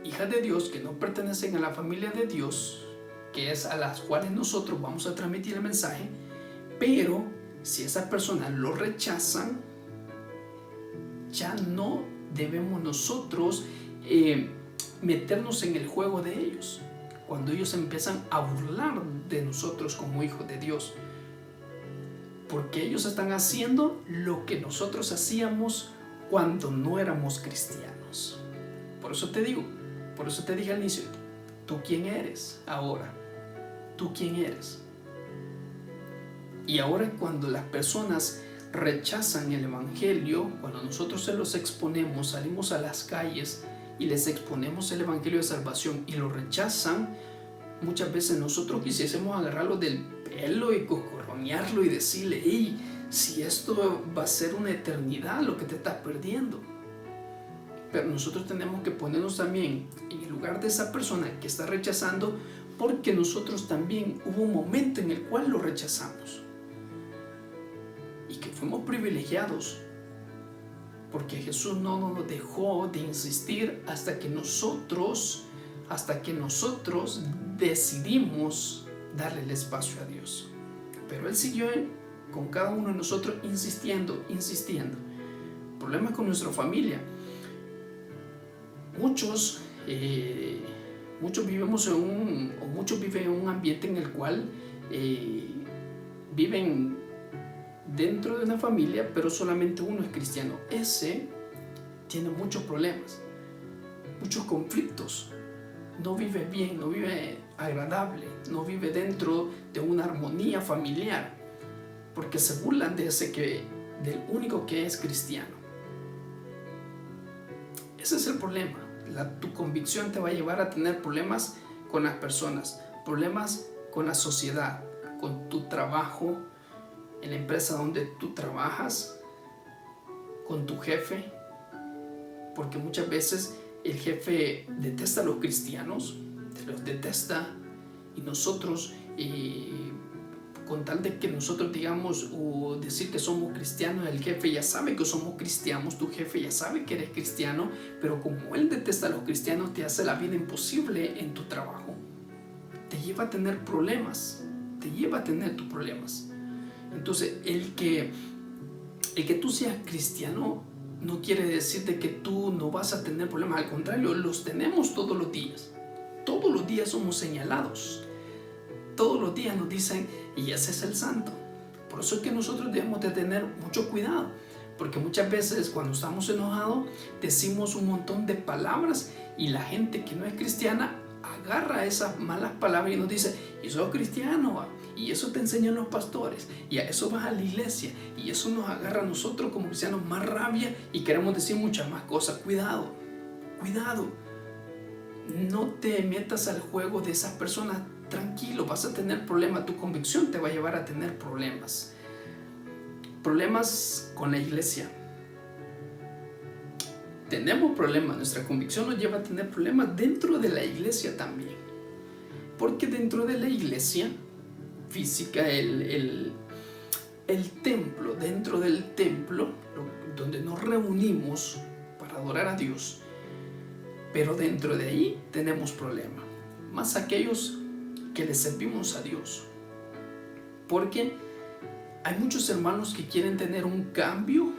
hijas de Dios, que no pertenecen a la familia de Dios, que es a las cuales nosotros vamos a transmitir el mensaje, pero si esas personas lo rechazan, ya no debemos nosotros meternos en el juego de ellos. Cuando ellos empiezan a burlar de nosotros como hijos de Dios, porque ellos están haciendo lo que nosotros hacíamos cuando no éramos cristianos. Por eso te digo, por eso te dije al inicio, ¿tú quién eres ahora? ¿Tú quién eres? Y ahora cuando las personas rechazan el evangelio, cuando nosotros se los exponemos, salimos a las calles y les exponemos el evangelio de salvación y lo rechazan, muchas veces nosotros quisiésemos agarrarlo del pelo y coscorronearlo y decirle: hey, si esto va a ser una eternidad lo que te estás perdiendo. Pero nosotros tenemos que ponernos también en el lugar de esa persona que está rechazando, porque nosotros también hubo un momento en el cual lo rechazamos y que fuimos privilegiados, porque Jesús no nos dejó de insistir hasta que nosotros decidimos darle el espacio a Dios. Pero Él siguió con cada uno de nosotros insistiendo. Problemas con nuestra familia. Muchos vivimos muchos viven en un ambiente en el cual viven dentro de una familia, pero solamente uno es cristiano. Ese tiene muchos problemas, muchos conflictos. No vive bien, no vive agradable, no vive dentro de una armonía familiar, porque se burlan del único que es cristiano. Ese es el problema. Tu convicción te va a llevar a tener problemas con las personas, problemas con la sociedad, con tu trabajo, en la empresa donde tú trabajas, con tu jefe, porque muchas veces el jefe detesta a los cristianos, los detesta, y nosotros, con tal de que nosotros digamos o decir que somos cristianos, el jefe ya sabe que somos cristianos, tu jefe ya sabe que eres cristiano, pero como él detesta a los cristianos, te hace la vida imposible en tu trabajo, te lleva a tener problemas, tus problemas. Entonces, el que tú seas cristiano no quiere decir de que tú no vas a tener problemas. Al contrario, los tenemos todos los días. Todos los días somos señalados. Todos los días nos dicen: y ese es el santo. Por eso es que nosotros debemos de tener mucho cuidado, porque muchas veces cuando estamos enojados decimos un montón de palabras y la gente que no es cristiana agarra esas malas palabras y nos dice: y sos cristiano, ¿va? Y eso te enseñan los pastores, y a eso vas a la iglesia, y eso nos agarra a nosotros como cristianos más rabia y queremos decir muchas más cosas. Cuidado, cuidado, no te metas al juego de esas personas. Tranquilo, vas a tener problemas, tu convicción te va a llevar a tener problemas con la iglesia. Tenemos problemas, nuestra convicción nos lleva a tener problemas dentro de la iglesia también, porque dentro de la iglesia física, el templo, dentro del templo donde nos reunimos para adorar a Dios, pero dentro de ahí tenemos problemas, más aquellos que le servimos a Dios, porque hay muchos hermanos que quieren tener un cambio,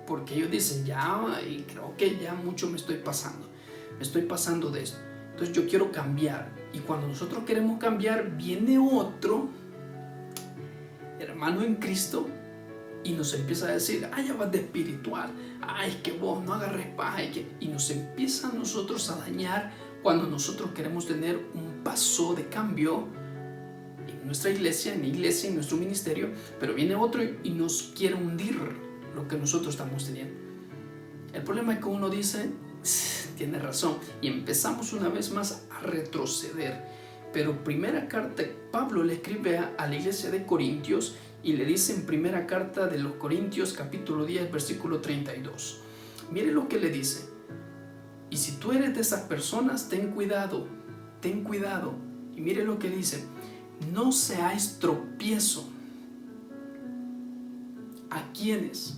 porque ellos dicen: ya, y creo que ya mucho me estoy pasando de esto, entonces yo quiero cambiar. Y cuando nosotros queremos cambiar, viene otro hermano en Cristo y nos empieza a decir: ya vas de espiritual, es que vos no agarres paja, y nos empieza a nosotros a dañar cuando nosotros queremos tener un paso de cambio en nuestra iglesia, en nuestro ministerio, pero viene otro y nos quiere hundir lo que nosotros estamos teniendo. El problema es que uno dice: tiene razón, y empezamos una vez más a retroceder. Pero primera carta, Pablo le escribe a la iglesia de Corintios y le dice en primera carta de los Corintios, capítulo 10, versículo 32. Mire lo que le dice: y si tú eres de esas personas, ten cuidado. Y mire lo que dice: no seáis tropiezo. ¿A quiénes?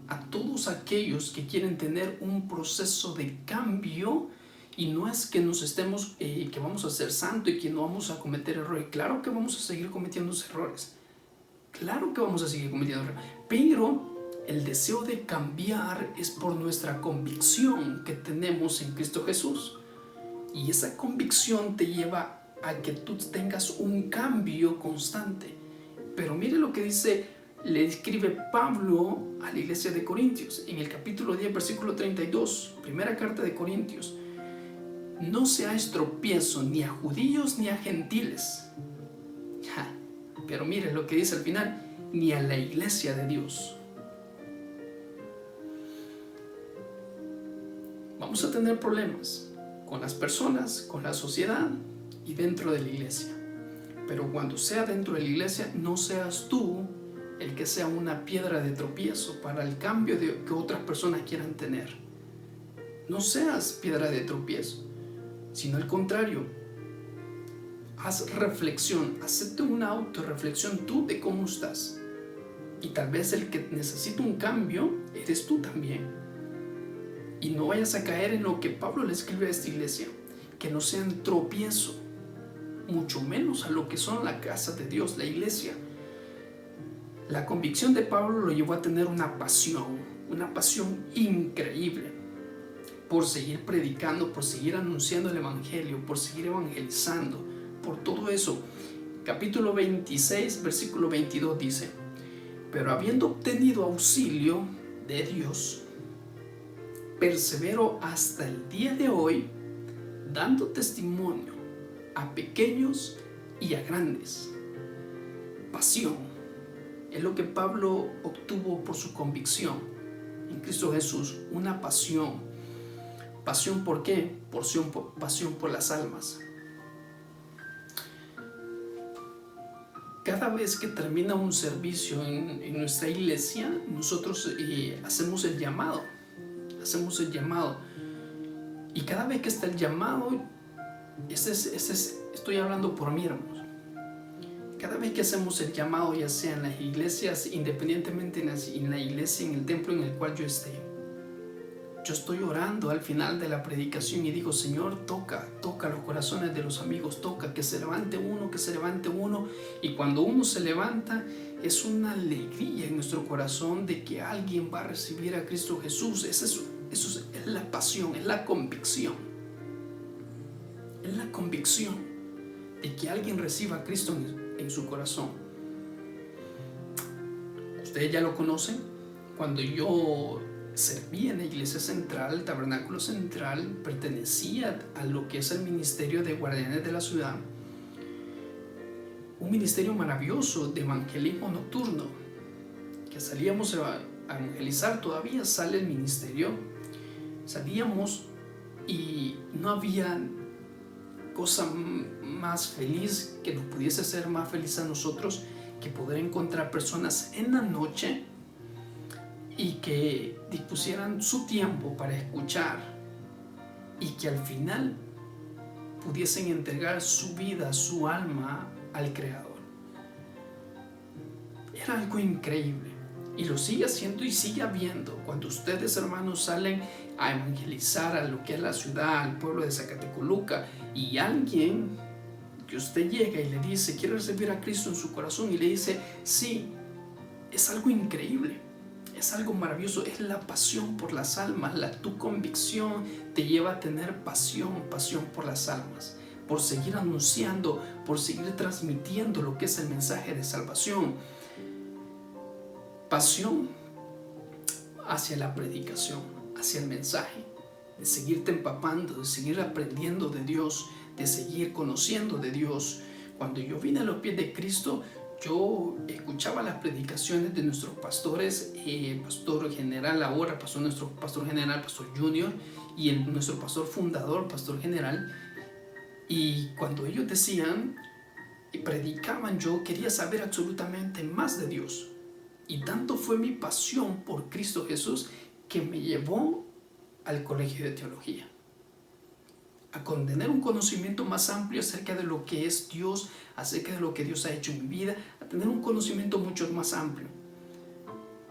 A todos aquellos que quieren tener un proceso de cambio. Y no es que nos estemos, que vamos a ser santos y que no vamos a cometer errores. Claro que vamos a seguir cometiendo errores. Pero el deseo de cambiar es por nuestra convicción que tenemos en Cristo Jesús. Y esa convicción te lleva a que tú tengas un cambio constante. Pero mire lo que dice, le escribe Pablo a la iglesia de Corintios en el capítulo 10, versículo 32, primera carta de Corintios: no seáis tropiezo ni a judíos ni a gentiles. Pero mire lo que dice al final: ni a la iglesia de Dios. Vamos a tener problemas con las personas, con la sociedad y dentro de la iglesia. Pero cuando sea dentro de la iglesia, no seas tú el que sea una piedra de tropiezo para el cambio que otras personas quieran tener. No seas piedra de tropiezo, sino al contrario, haz reflexión, hazte una autorreflexión tú de cómo estás. Y tal vez el que necesita un cambio eres tú también. Y no vayas a caer en lo que Pablo le escribe a esta iglesia, que no sean tropiezo, mucho menos a lo que son la casa de Dios, la iglesia. La convicción de Pablo lo llevó a tener una pasión increíble por seguir predicando, por seguir anunciando el evangelio, por seguir evangelizando, por todo eso. Capítulo 26, versículo 22 dice: pero habiendo obtenido auxilio de Dios, persevero hasta el día de hoy, dando testimonio a pequeños y a grandes. Pasión es lo que Pablo obtuvo por su convicción en Cristo Jesús, una pasión. ¿Pasión por qué? Pasión por las almas. Cada vez que termina un servicio en nuestra iglesia, nosotros hacemos el llamado. Y cada vez que está el llamado, estoy hablando por mí, hermanos. Cada vez que hacemos el llamado, ya sea en las iglesias, independientemente en la iglesia, en el templo en el cual yo esté, yo estoy orando al final de la predicación y digo: Señor, toca los corazones de los amigos, toca que se levante uno. Y cuando uno se levanta, es una alegría en nuestro corazón de que alguien va a recibir a Cristo Jesús. Eso es la pasión, es la convicción. Es la convicción de que alguien reciba a Cristo en su corazón. ustedes ya lo conocen, cuando yo servía en la iglesia central, el tabernáculo central, pertenecía a lo que es el ministerio de guardianes de la ciudad, un ministerio maravilloso de evangelismo nocturno, que salíamos a evangelizar. Todavía sale el ministerio, salíamos y no había cosa más feliz que nos pudiese hacer más feliz a nosotros que poder encontrar personas en la noche y que dispusieran su tiempo para escuchar y que al final pudiesen entregar su vida, su alma al Creador. Era algo increíble y lo sigue haciendo y sigue habiendo. Cuando ustedes, hermanos, salen a evangelizar a lo que es la ciudad, al pueblo de Zacatecoluca, y alguien que usted llega y le dice, quiere recibir a Cristo en su corazón, y le dice, sí, es algo increíble. Es algo maravilloso, es la pasión por las almas. Tu convicción te lleva a tener pasión por las almas, por seguir anunciando, por seguir transmitiendo lo que es el mensaje de salvación. Pasión hacia la predicación, hacia el mensaje, de seguirte empapando, de seguir aprendiendo de Dios, de seguir conociendo de Dios. Cuando yo vine a los pies de Cristo, yo escuchaba las predicaciones de nuestros pastores, pastor general ahora, nuestro pastor general, pastor junior, y nuestro pastor fundador, pastor general. Y cuando ellos decían y predicaban, yo quería saber absolutamente más de Dios. Y tanto fue mi pasión por Cristo Jesús que me llevó al colegio de teología, a tener un conocimiento más amplio acerca de lo que es Dios, acerca de lo que Dios ha hecho en mi vida, a tener un conocimiento mucho más amplio.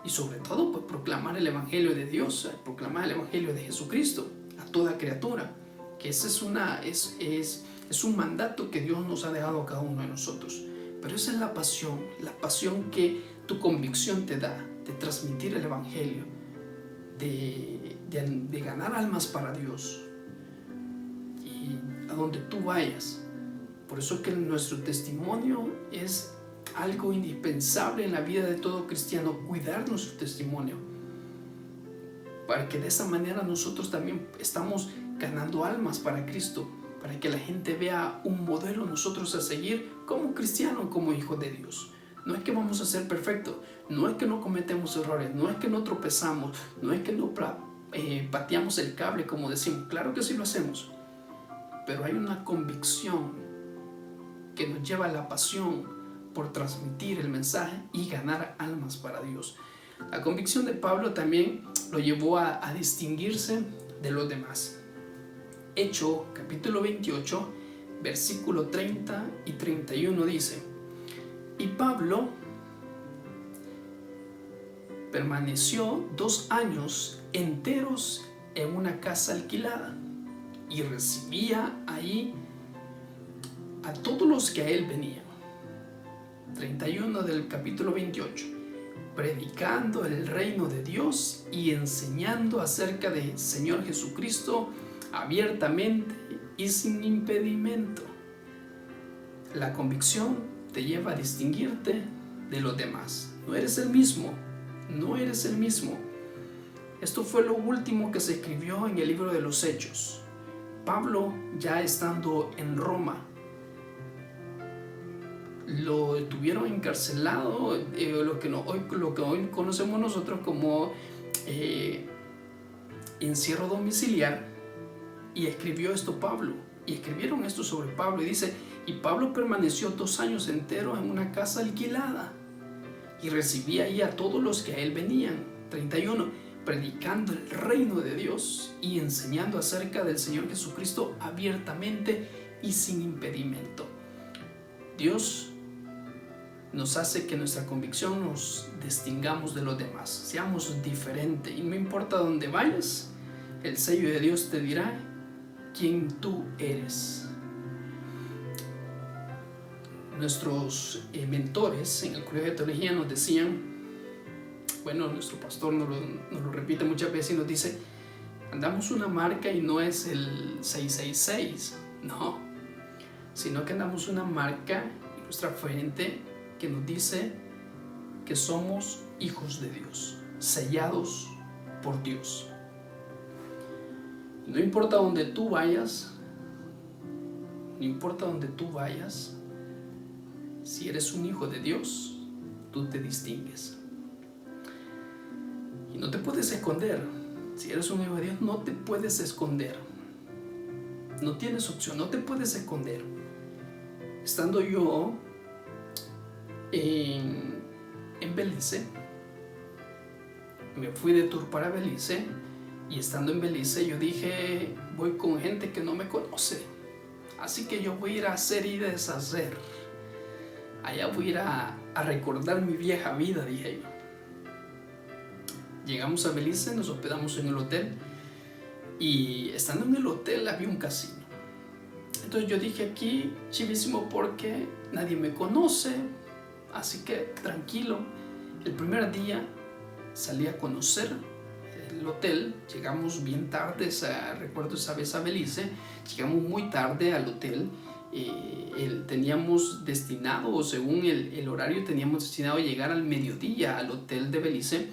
Y sobre todo, pues proclamar el Evangelio de Dios, proclamar el Evangelio de Jesucristo a toda criatura, que ese es un mandato que Dios nos ha dejado a cada uno de nosotros. Pero esa es la pasión que tu convicción te da, de transmitir el Evangelio, de ganar almas para Dios. A donde tú vayas. Por eso que nuestro testimonio es algo indispensable en la vida de todo cristiano, cuidar nuestro testimonio, para que de esa manera nosotros también estamos ganando almas para Cristo, para que la gente vea un modelo nosotros a seguir como cristianos, como hijos de Dios. No es que vamos a ser perfectos, no es que no cometemos errores, no es que no tropezamos, no es que no pateamos el cable como decimos. Claro que sí lo hacemos, pero hay una convicción que nos lleva a la pasión por transmitir el mensaje y ganar almas para Dios. La convicción de Pablo también lo llevó a distinguirse de los demás. Hecho capítulo 28, versículo 30 y 31 dice: y Pablo permaneció 2 años enteros en una casa alquilada y recibía ahí a todos los que a él venían. 31 del capítulo 28. Predicando el reino de Dios y enseñando acerca del Señor Jesucristo abiertamente y sin impedimento. La convicción te lleva a distinguirte de los demás. No eres el mismo, no eres el mismo. Esto fue lo último que se escribió en el libro de los Hechos. Pablo, ya estando en Roma, lo tuvieron encarcelado, lo que hoy conocemos nosotros como encierro domiciliar, y escribió esto Pablo, y escribieron esto sobre Pablo, y dice: y Pablo permaneció 2 años enteros en una casa alquilada y recibía ahí a todos los que a él venían. 31. Predicando el reino de Dios y enseñando acerca del Señor Jesucristo abiertamente y sin impedimento. Dios nos hace que nuestra convicción nos distingamos de los demás, seamos diferentes, y no importa dónde vayas, el sello de Dios te dirá quién tú eres. Nuestros mentores en el colegio de teología nos decían, bueno, nuestro pastor nos lo repite muchas veces y nos dice: andamos una marca y no es el 666, no, sino que andamos una marca en nuestra frente que nos dice que somos hijos de Dios, sellados por Dios. No importa donde tú vayas, no importa donde tú vayas, si eres un hijo de Dios, tú te distingues. Y no te puedes esconder. Si eres un hijo de Dios, no te puedes esconder. No tienes opción, no te puedes esconder. Estando yo en Belice, me fui de tour para Belice, y estando en Belice yo dije, voy con gente que no me conoce, así que yo voy a ir a hacer y deshacer. Allá voy a ir a recordar mi vieja vida, dije yo. Llegamos a Belice, nos hospedamos en el hotel, y estando en el hotel había un casino. Entonces yo dije, aquí chivísimo porque nadie me conoce, así que tranquilo. El primer día salí a conocer el hotel, llegamos bien tarde, recuerdo esa vez a Belice, llegamos muy tarde al hotel. Teníamos destinado, o según el horario, teníamos destinado a llegar al mediodía al hotel de Belice,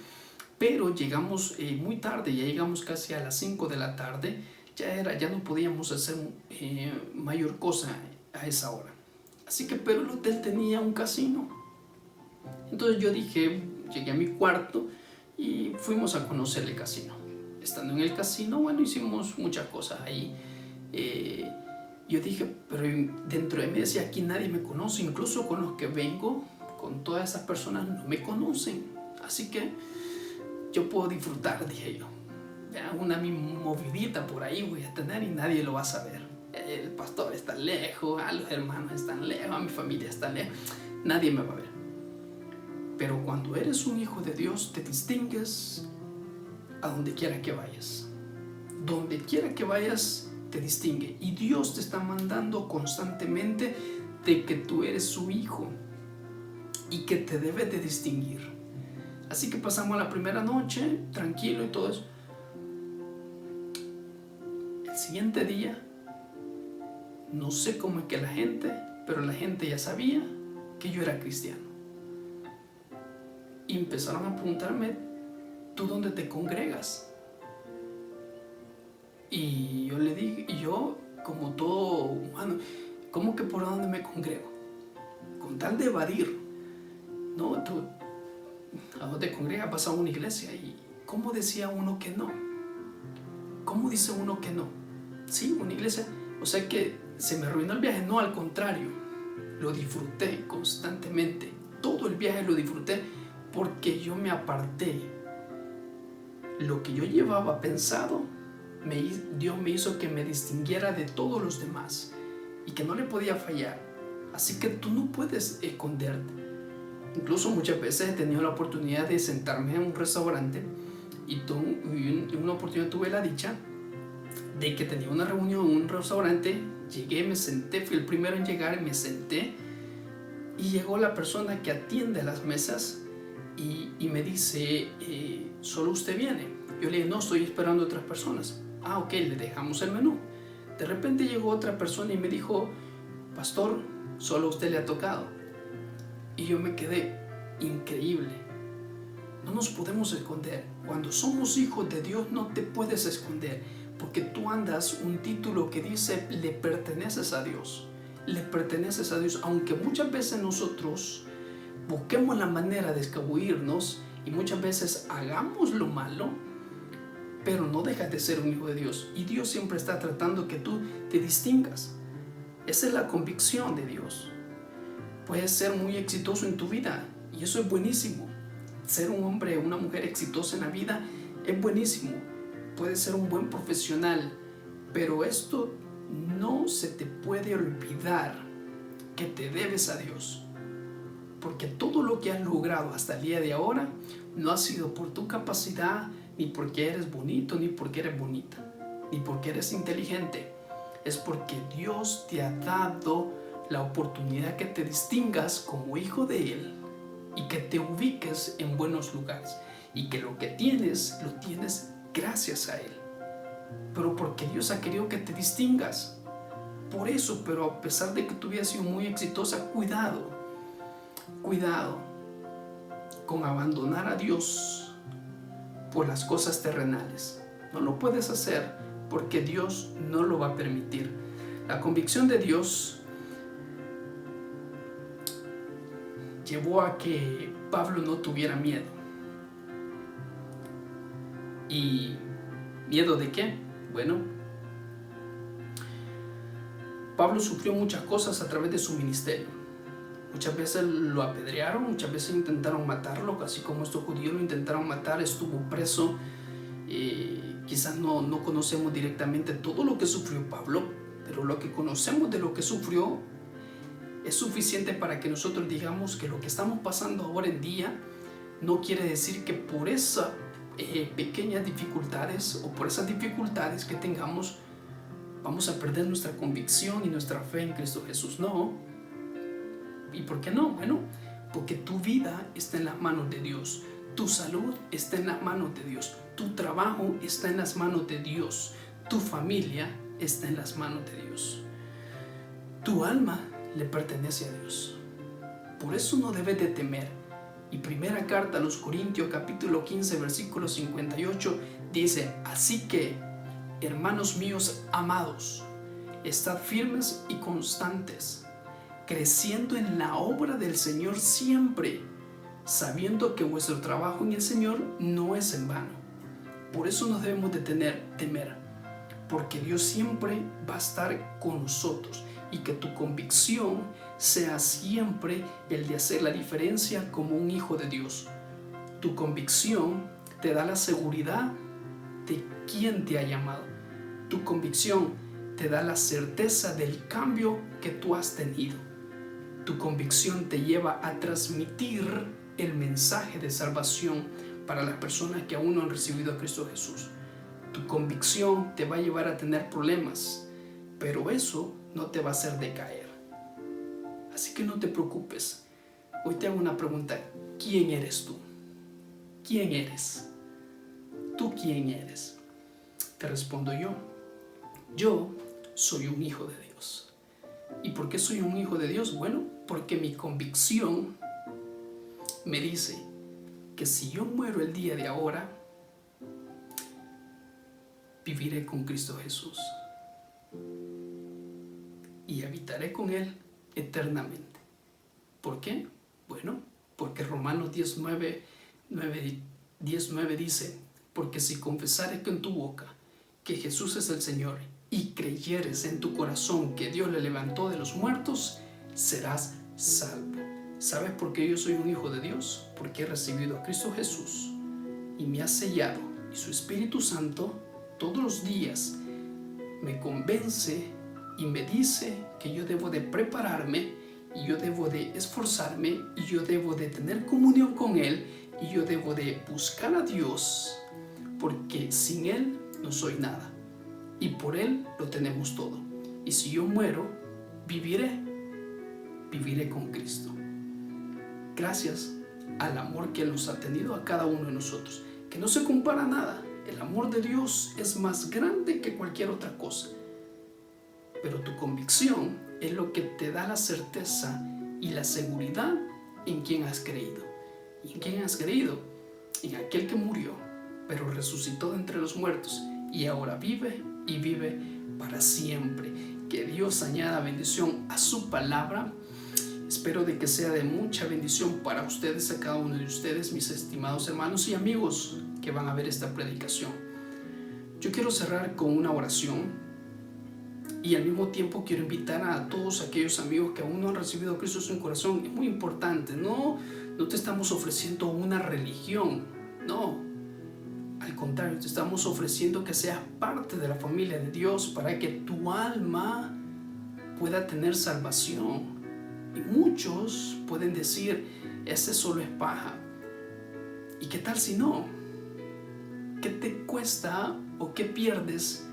pero llegamos muy tarde, ya llegamos casi a las 5 de la tarde, ya no podíamos hacer mayor cosa a esa hora. Así que, pero el hotel tenía un casino. Entonces yo dije, llegué a mi cuarto y fuimos a conocer el casino. Estando en el casino, bueno, hicimos muchas cosas ahí. Yo dije, pero dentro de mí decía, aquí nadie me conoce, incluso con los que vengo, con todas esas personas no me conocen. Así que yo puedo disfrutar, dije yo. Una movidita por ahí voy a tener y nadie lo va a saber. El pastor está lejos, los hermanos están lejos, mi familia está lejos, nadie me va a ver. Pero cuando eres un hijo de Dios, te distingues a donde quiera que vayas. Donde quiera que vayas, te distingue. Y Dios te está mandando constantemente de que tú eres su hijo y que te debes de distinguir. Así que pasamos la primera noche, tranquilo y todo eso. El siguiente día, no sé cómo es que pero la gente ya sabía que yo era cristiano. Y empezaron a preguntarme, ¿tú dónde te congregas? Y yo le dije, y yo como todo humano, ¿cómo que por dónde me congrego? Con tal de evadir, ¿no? Tú, ¿a dónde te congregas? Vas a una iglesia. ¿Y cómo decía uno que no? ¿Cómo dice uno que no? Sí, una iglesia. O sea que se me arruinó el viaje. No, al contrario, lo disfruté constantemente. Todo el viaje lo disfruté porque yo me aparté. Lo que yo llevaba pensado, Dios me hizo que me distinguiera de todos los demás y que no le podía fallar. Así que tú no puedes esconderte. Incluso muchas veces he tenido la oportunidad de sentarme en un restaurante y en una oportunidad tuve la dicha de que tenía una reunión en un restaurante. Llegué, me senté, fui el primero en llegar, me senté y llegó la persona que atiende las mesas y me dice, ¿solo usted viene? Yo le dije, no, estoy esperando a otras personas. Ah, ok, le dejamos el menú. De repente llegó otra persona y me dijo, pastor, solo a usted le ha tocado. Y yo me quedé, increíble. No nos podemos esconder. Cuando somos hijos de Dios no te puedes esconder, porque tú andas un título que dice, le perteneces a Dios. Le perteneces a Dios, aunque muchas veces nosotros busquemos la manera de escabullirnos y muchas veces hagamos lo malo, pero no dejas de ser un hijo de Dios. Y Dios siempre está tratando que tú te distingas. Esa es la convicción de Dios. Puedes ser muy exitoso en tu vida y eso es buenísimo. Ser un hombre o una mujer exitosa en la vida es buenísimo. Puedes ser un buen profesional, pero esto no se te puede olvidar que te debes a Dios. Porque todo lo que has logrado hasta el día de ahora no ha sido por tu capacidad, ni porque eres bonito, ni porque eres bonita, ni porque eres inteligente. Es porque Dios te ha dado la oportunidad que te distingas como hijo de Él y que te ubiques en buenos lugares y que lo que tienes, lo tienes gracias a Él. Pero porque Dios ha querido que te distingas. Por eso, pero a pesar de que tú hubieras sido muy exitosa, cuidado con abandonar a Dios por las cosas terrenales. No lo puedes hacer porque Dios no lo va a permitir. La convicción de Dios llevó a que Pablo no tuviera miedo. ¿Y miedo de qué? Bueno, Pablo sufrió muchas cosas a través de su ministerio. Muchas veces lo apedrearon, muchas veces intentaron matarlo, así como estos judíos lo intentaron matar, estuvo preso. Quizás no conocemos directamente todo lo que sufrió Pablo, pero lo que conocemos de lo que sufrió es suficiente para que nosotros digamos que lo que estamos pasando ahora en día no quiere decir que por esas pequeñas dificultades o por esas dificultades que tengamos vamos a perder nuestra convicción y nuestra fe en Cristo Jesús. No. ¿Y por qué no? Bueno, porque tu vida está en las manos de Dios, tu salud está en las manos de Dios, tu trabajo está en las manos de Dios, tu familia está en las manos de Dios, tu alma le pertenece a Dios. Por eso no debes de temer. Y primera carta a los Corintios capítulo 15 versículo 58 dice: así que, hermanos míos amados, estad firmes y constantes, creciendo en la obra del Señor siempre, sabiendo que vuestro trabajo en el Señor no es en vano. Por eso nos debemos de temer, porque Dios siempre va a estar con nosotros, y que tu convicción sea siempre el de hacer la diferencia como un hijo de Dios. Tu convicción te da la seguridad de quién te ha llamado. Tu convicción te da la certeza del cambio que tú has tenido. Tu convicción te lleva a transmitir el mensaje de salvación para las personas que aún no han recibido a Cristo Jesús. Tu convicción te va a llevar a tener problemas, pero eso no te va a hacer decaer. Así que no te preocupes. Hoy te hago una pregunta: ¿quién eres tú? ¿Quién eres? ¿Tú quién eres? Te respondo yo. Yo soy un hijo de Dios. ¿Y por qué soy un hijo de Dios? Bueno, porque mi convicción me dice que si yo muero el día de ahora, viviré con Cristo Jesús y habitaré con Él eternamente. ¿Por qué? Bueno, porque Romanos 19 dice: porque si confesares con tu boca que Jesús es el Señor y creyeres en tu corazón que Dios le levantó de los muertos, serás salvo. ¿Sabes por qué yo soy un hijo de Dios? Porque he recibido a Cristo Jesús y me ha sellado, y su Espíritu Santo todos los días me convence y me dice que yo debo de prepararme, y yo debo de esforzarme, y yo debo de tener comunión con Él, y yo debo de buscar a Dios, porque sin Él no soy nada, y por Él lo tenemos todo. Y si yo muero, viviré con Cristo. Gracias al amor que Él nos ha tenido a cada uno de nosotros, que no se compara a nada. El amor de Dios es más grande que cualquier otra cosa. Pero tu convicción es lo que te da la certeza y la seguridad en quien has creído. ¿Y en quién has creído? En aquel que murió, pero resucitó de entre los muertos, y ahora vive y vive para siempre. Que Dios añada bendición a su palabra. Espero de que sea de mucha bendición para ustedes, a cada uno de ustedes, mis estimados hermanos y amigos que van a ver esta predicación. Yo quiero cerrar con una oración, y al mismo tiempo quiero invitar a todos aquellos amigos que aún no han recibido a Cristo en su corazón. Es muy importante, no te estamos ofreciendo una religión, no. Al contrario, te estamos ofreciendo que seas parte de la familia de Dios para que tu alma pueda tener salvación. Y muchos pueden decir: este solo es paja. ¿Y qué tal si no? ¿Qué te cuesta o qué pierdes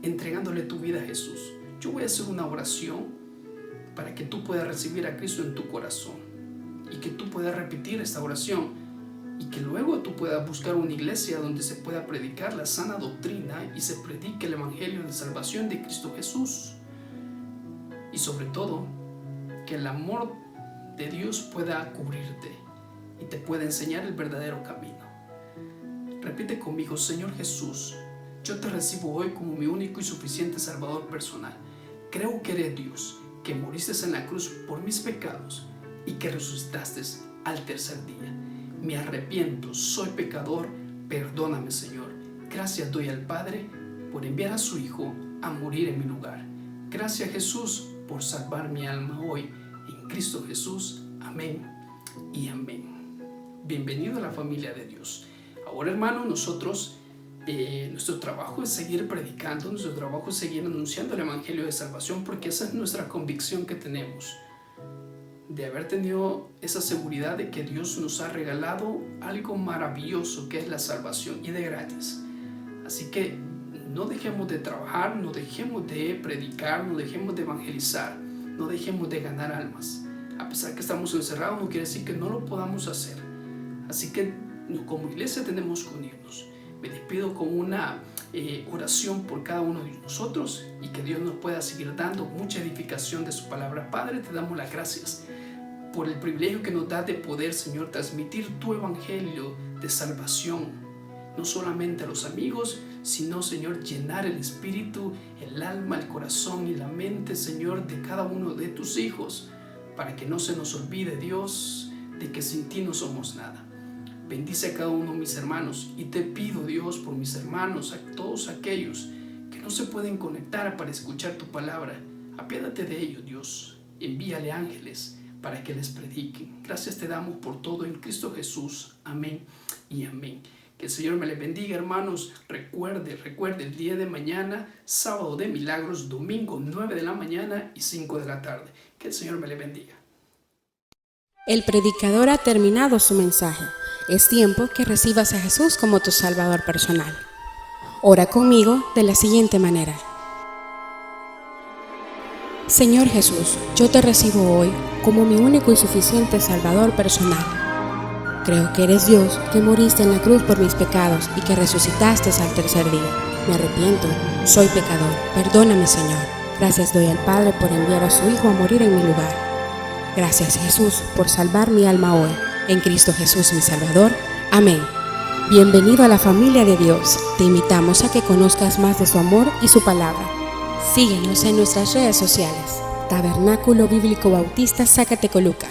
entregándole tu vida a Jesús? Yo voy a hacer una oración para que tú puedas recibir a Cristo en tu corazón, y que tú puedas repetir esta oración, y que luego tú puedas buscar una iglesia donde se pueda predicar la sana doctrina y se predique el evangelio de salvación de Cristo Jesús. Y sobre todo, que el amor de Dios pueda cubrirte, y te pueda enseñar el verdadero camino. Repite conmigo: Señor Jesús, yo te recibo hoy como mi único y suficiente Salvador personal. Creo que eres Dios, que moriste en la cruz por mis pecados y que resucitaste al tercer día. Me arrepiento, soy pecador, perdóname, Señor. Gracias doy al Padre por enviar a su Hijo a morir en mi lugar. Gracias, Jesús, por salvar mi alma hoy. En Cristo Jesús. Amén y amén. Bienvenido a la familia de Dios. Ahora, hermano, nosotros, nuestro trabajo es seguir predicando, nuestro trabajo es seguir anunciando el Evangelio de salvación, porque esa es nuestra convicción que tenemos, de haber tenido esa seguridad de que Dios nos ha regalado algo maravilloso que es la salvación, y de gratis. Así que no dejemos de trabajar, no dejemos de predicar, no dejemos de evangelizar, no dejemos de ganar almas. A pesar que estamos encerrados, no quiere decir que no lo podamos hacer. Así que como iglesia tenemos que unirnos. Me despido con una oración por cada uno de nosotros, y que Dios nos pueda seguir dando mucha edificación de su palabra. Padre, te damos las gracias por el privilegio que nos da de poder, Señor, transmitir tu evangelio de salvación, no solamente a los amigos, sino, Señor, llenar el espíritu, el alma, el corazón y la mente, Señor, de cada uno de tus hijos, para que no se nos olvide, Dios, de que sin ti no somos nada. Bendice a cada uno de mis hermanos, y te pido, Dios, por mis hermanos, a todos aquellos que no se pueden conectar para escuchar tu palabra, apiádate de ellos, Dios. Envíale ángeles para que les prediquen. Gracias te damos por todo en Cristo Jesús. Amén y amén. Que el Señor me les bendiga, hermanos. Recuerde el día de mañana, sábado de milagros, domingo 9 de la mañana y 5 de la tarde. Que el Señor me les bendiga. El predicador ha terminado su mensaje. Es tiempo que recibas a Jesús como tu Salvador personal. Ora conmigo de la siguiente manera. Señor Jesús, yo te recibo hoy como mi único y suficiente Salvador personal. Creo que eres Dios, que moriste en la cruz por mis pecados y que resucitaste al tercer día. Me arrepiento, soy pecador. Perdóname, Señor. Gracias doy al Padre por enviar a su Hijo a morir en mi lugar. Gracias, Jesús, por salvar mi alma hoy. En Cristo Jesús, mi Salvador. Amén. Bienvenido a la familia de Dios. Te invitamos a que conozcas más de su amor y su palabra. Síguenos en nuestras redes sociales. Tabernáculo Bíblico Bautista Zacatecoluca.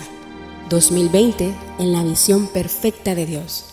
2020 en la visión perfecta de Dios.